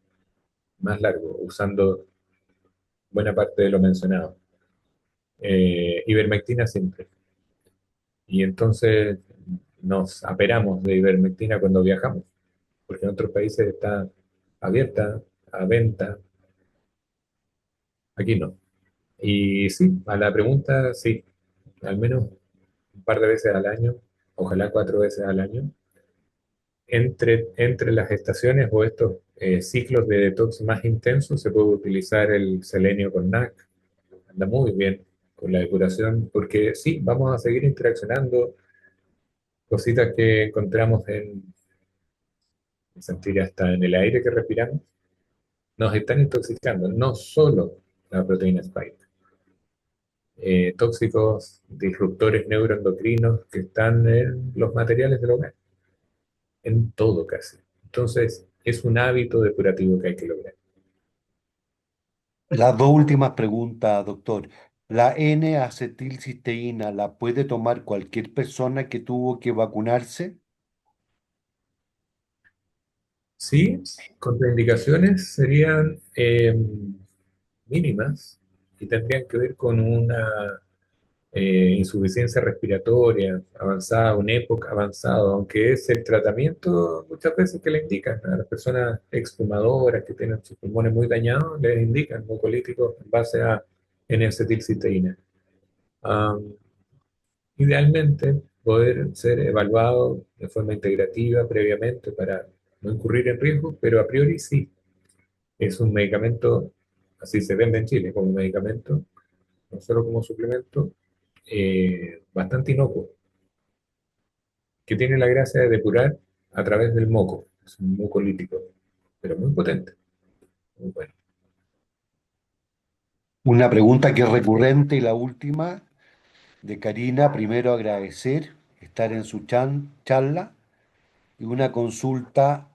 largo, usando buena parte de lo mencionado. Ivermectina siempre. Y entonces nos aperamos de ivermectina cuando viajamos, porque en otros países está abierta a venta, aquí no. Y sí, a la pregunta, sí, al menos un par de veces al año, ojalá 4 veces al año, entre las estaciones o estos ciclos de detox más intensos, se puede utilizar el selenio con NAC, anda muy bien con la depuración, porque sí, vamos a seguir interaccionando, cositas que encontramos sentir hasta en el aire que respiramos, nos están intoxicando, no solo la proteína spike, tóxicos, disruptores neuroendocrinos que están en los materiales del hogar, en todo casi. Entonces, es un hábito depurativo que hay que lograr. Las dos últimas preguntas, doctor. ¿La N-acetilcisteína la puede tomar cualquier persona que tuvo que vacunarse? Sí, contraindicaciones serían mínimas y tendrían que ver con una insuficiencia respiratoria avanzada, un EPOC avanzado, aunque es el tratamiento muchas veces que le indican a las personas exfumadoras que tienen sus pulmones muy dañados, les indican mucolíticos en base a N-acetilcisteína. Am, Idealmente, poder ser evaluado de forma integrativa previamente para no incurrir en riesgo, pero a priori sí, es un medicamento, así se vende en Chile como medicamento, no solo como suplemento, bastante inocuo, que tiene la gracia de depurar a través del moco. Es un mucolítico, pero muy potente, muy bueno. Una pregunta que es recurrente y la última de Karina. Primero agradecer estar en su charla y una consulta.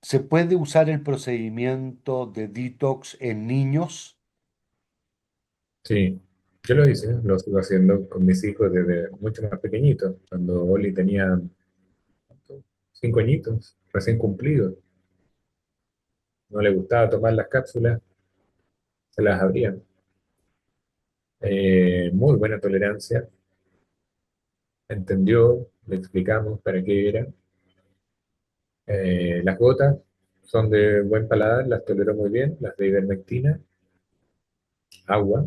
¿Se puede usar el procedimiento de detox en niños? Sí, yo lo hice, lo sigo haciendo con mis hijos desde mucho más pequeñitos, cuando Oli tenía 5 añitos, recién cumplidos. No le gustaba tomar las cápsulas, se las abrían. Muy buena tolerancia, entendió, le explicamos para qué era. Las gotas son de buen paladar, las toleró muy bien, las de ivermectina, agua.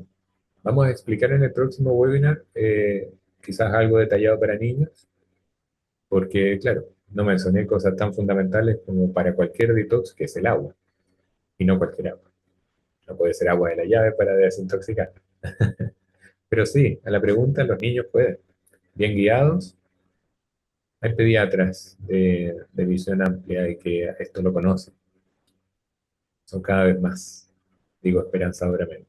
Vamos a explicar en el próximo webinar, quizás algo detallado para niños, porque claro, no mencioné cosas tan fundamentales como para cualquier detox, que es el agua, y no cualquier agua. No puede ser agua de la llave para desintoxicar. Pero sí, a la pregunta, los niños pueden, bien guiados. Hay pediatras de visión amplia y que esto lo conocen. Son cada vez más, digo esperanzadoramente.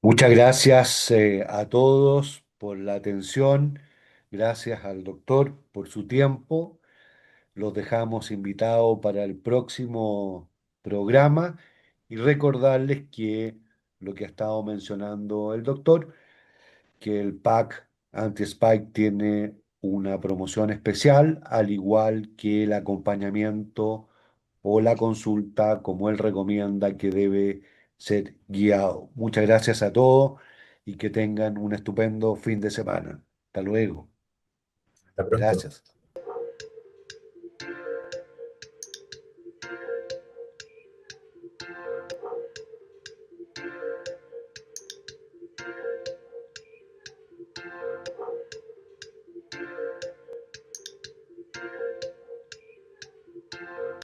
Muchas gracias a todos por la atención. Gracias al doctor por su tiempo. Los dejamos invitados para el próximo programa y recordarles que lo que ha estado mencionando el doctor, que el pack anti-spike tiene una promoción especial, al igual que el acompañamiento o la consulta, como él recomienda, que debe ser guiado. Muchas gracias a todos y que tengan un estupendo fin de semana. Hasta luego. Hasta pronto. Gracias.